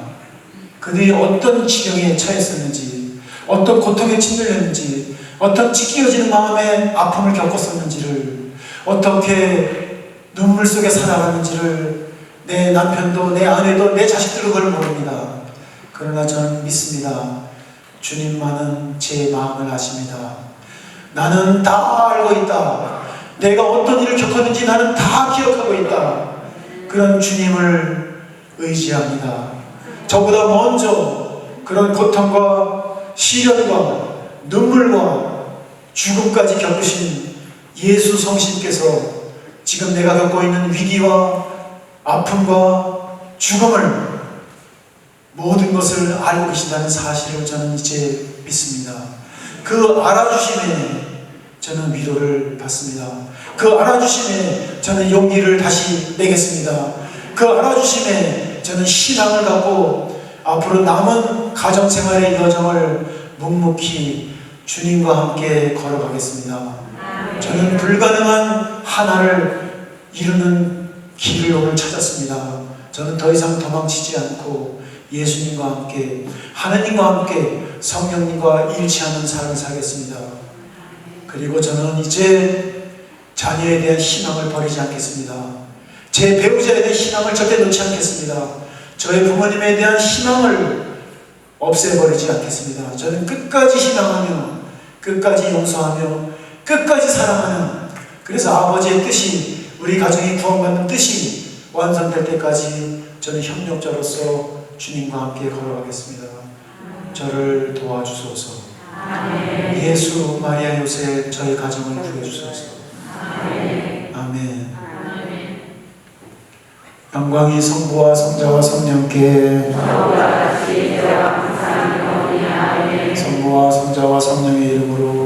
그들이 어떤 지경에 처했었는지, 어떤 고통에 짓눌렸는지, 어떤 찢겨지는 마음의 아픔을 겪었었는지를, 어떻게 눈물 속에 살아가는지를 내 남편도 내 아내도 내 자식들도 그걸 모릅니다. 그러나 저는 믿습니다. 주님만은 제 마음을 아십니다. 나는 다 알고 있다. 내가 어떤 일을 겪었는지 나는 다 기억하고 있다. 그런 주님을 의지합니다. 저보다 먼저 그런 고통과 시련과 눈물과 죽음까지 겪으신 예수 성신께서 지금 내가 겪고 있는 위기와 아픔과 죽음을 모든 것을 알고 계신다는 사실을 저는 이제 믿습니다. 그 알아주심에 저는 위로를 받습니다. 그 알아주심에 저는 용기를 다시 내겠습니다. 그 알아주심에 저는 신앙을 갖고 앞으로 남은 가정생활의 여정을 묵묵히 주님과 함께 걸어가겠습니다. 저는 불가능한 하나를 이루는 길을 오늘 찾았습니다. 저는 더 이상 도망치지 않고 예수님과 함께, 하나님과 함께 성령님과 일치하는 삶을 살겠습니다. 그리고 저는 이제 자녀에 대한 희망을 버리지 않겠습니다. 제 배우자에 대한 희망을 절대 놓지 않겠습니다. 저의 부모님에 대한 희망을 없애버리지 않겠습니다. 저는 끝까지 희망하며 끝까지 용서하며 끝까지 사랑하는, 그래서 아버지의 뜻이, 우리 가정이 구원받는 뜻이 완성될 때까지 저는 협력자로서 주님과 함께 걸어가겠습니다. 저를 도와주소서. 예수, 마리아, 요셉, 저희 가정을 구해주소서. 아멘. 영광이 성부와 성자와 성령께, 성부와 성자와 성령의 이름으로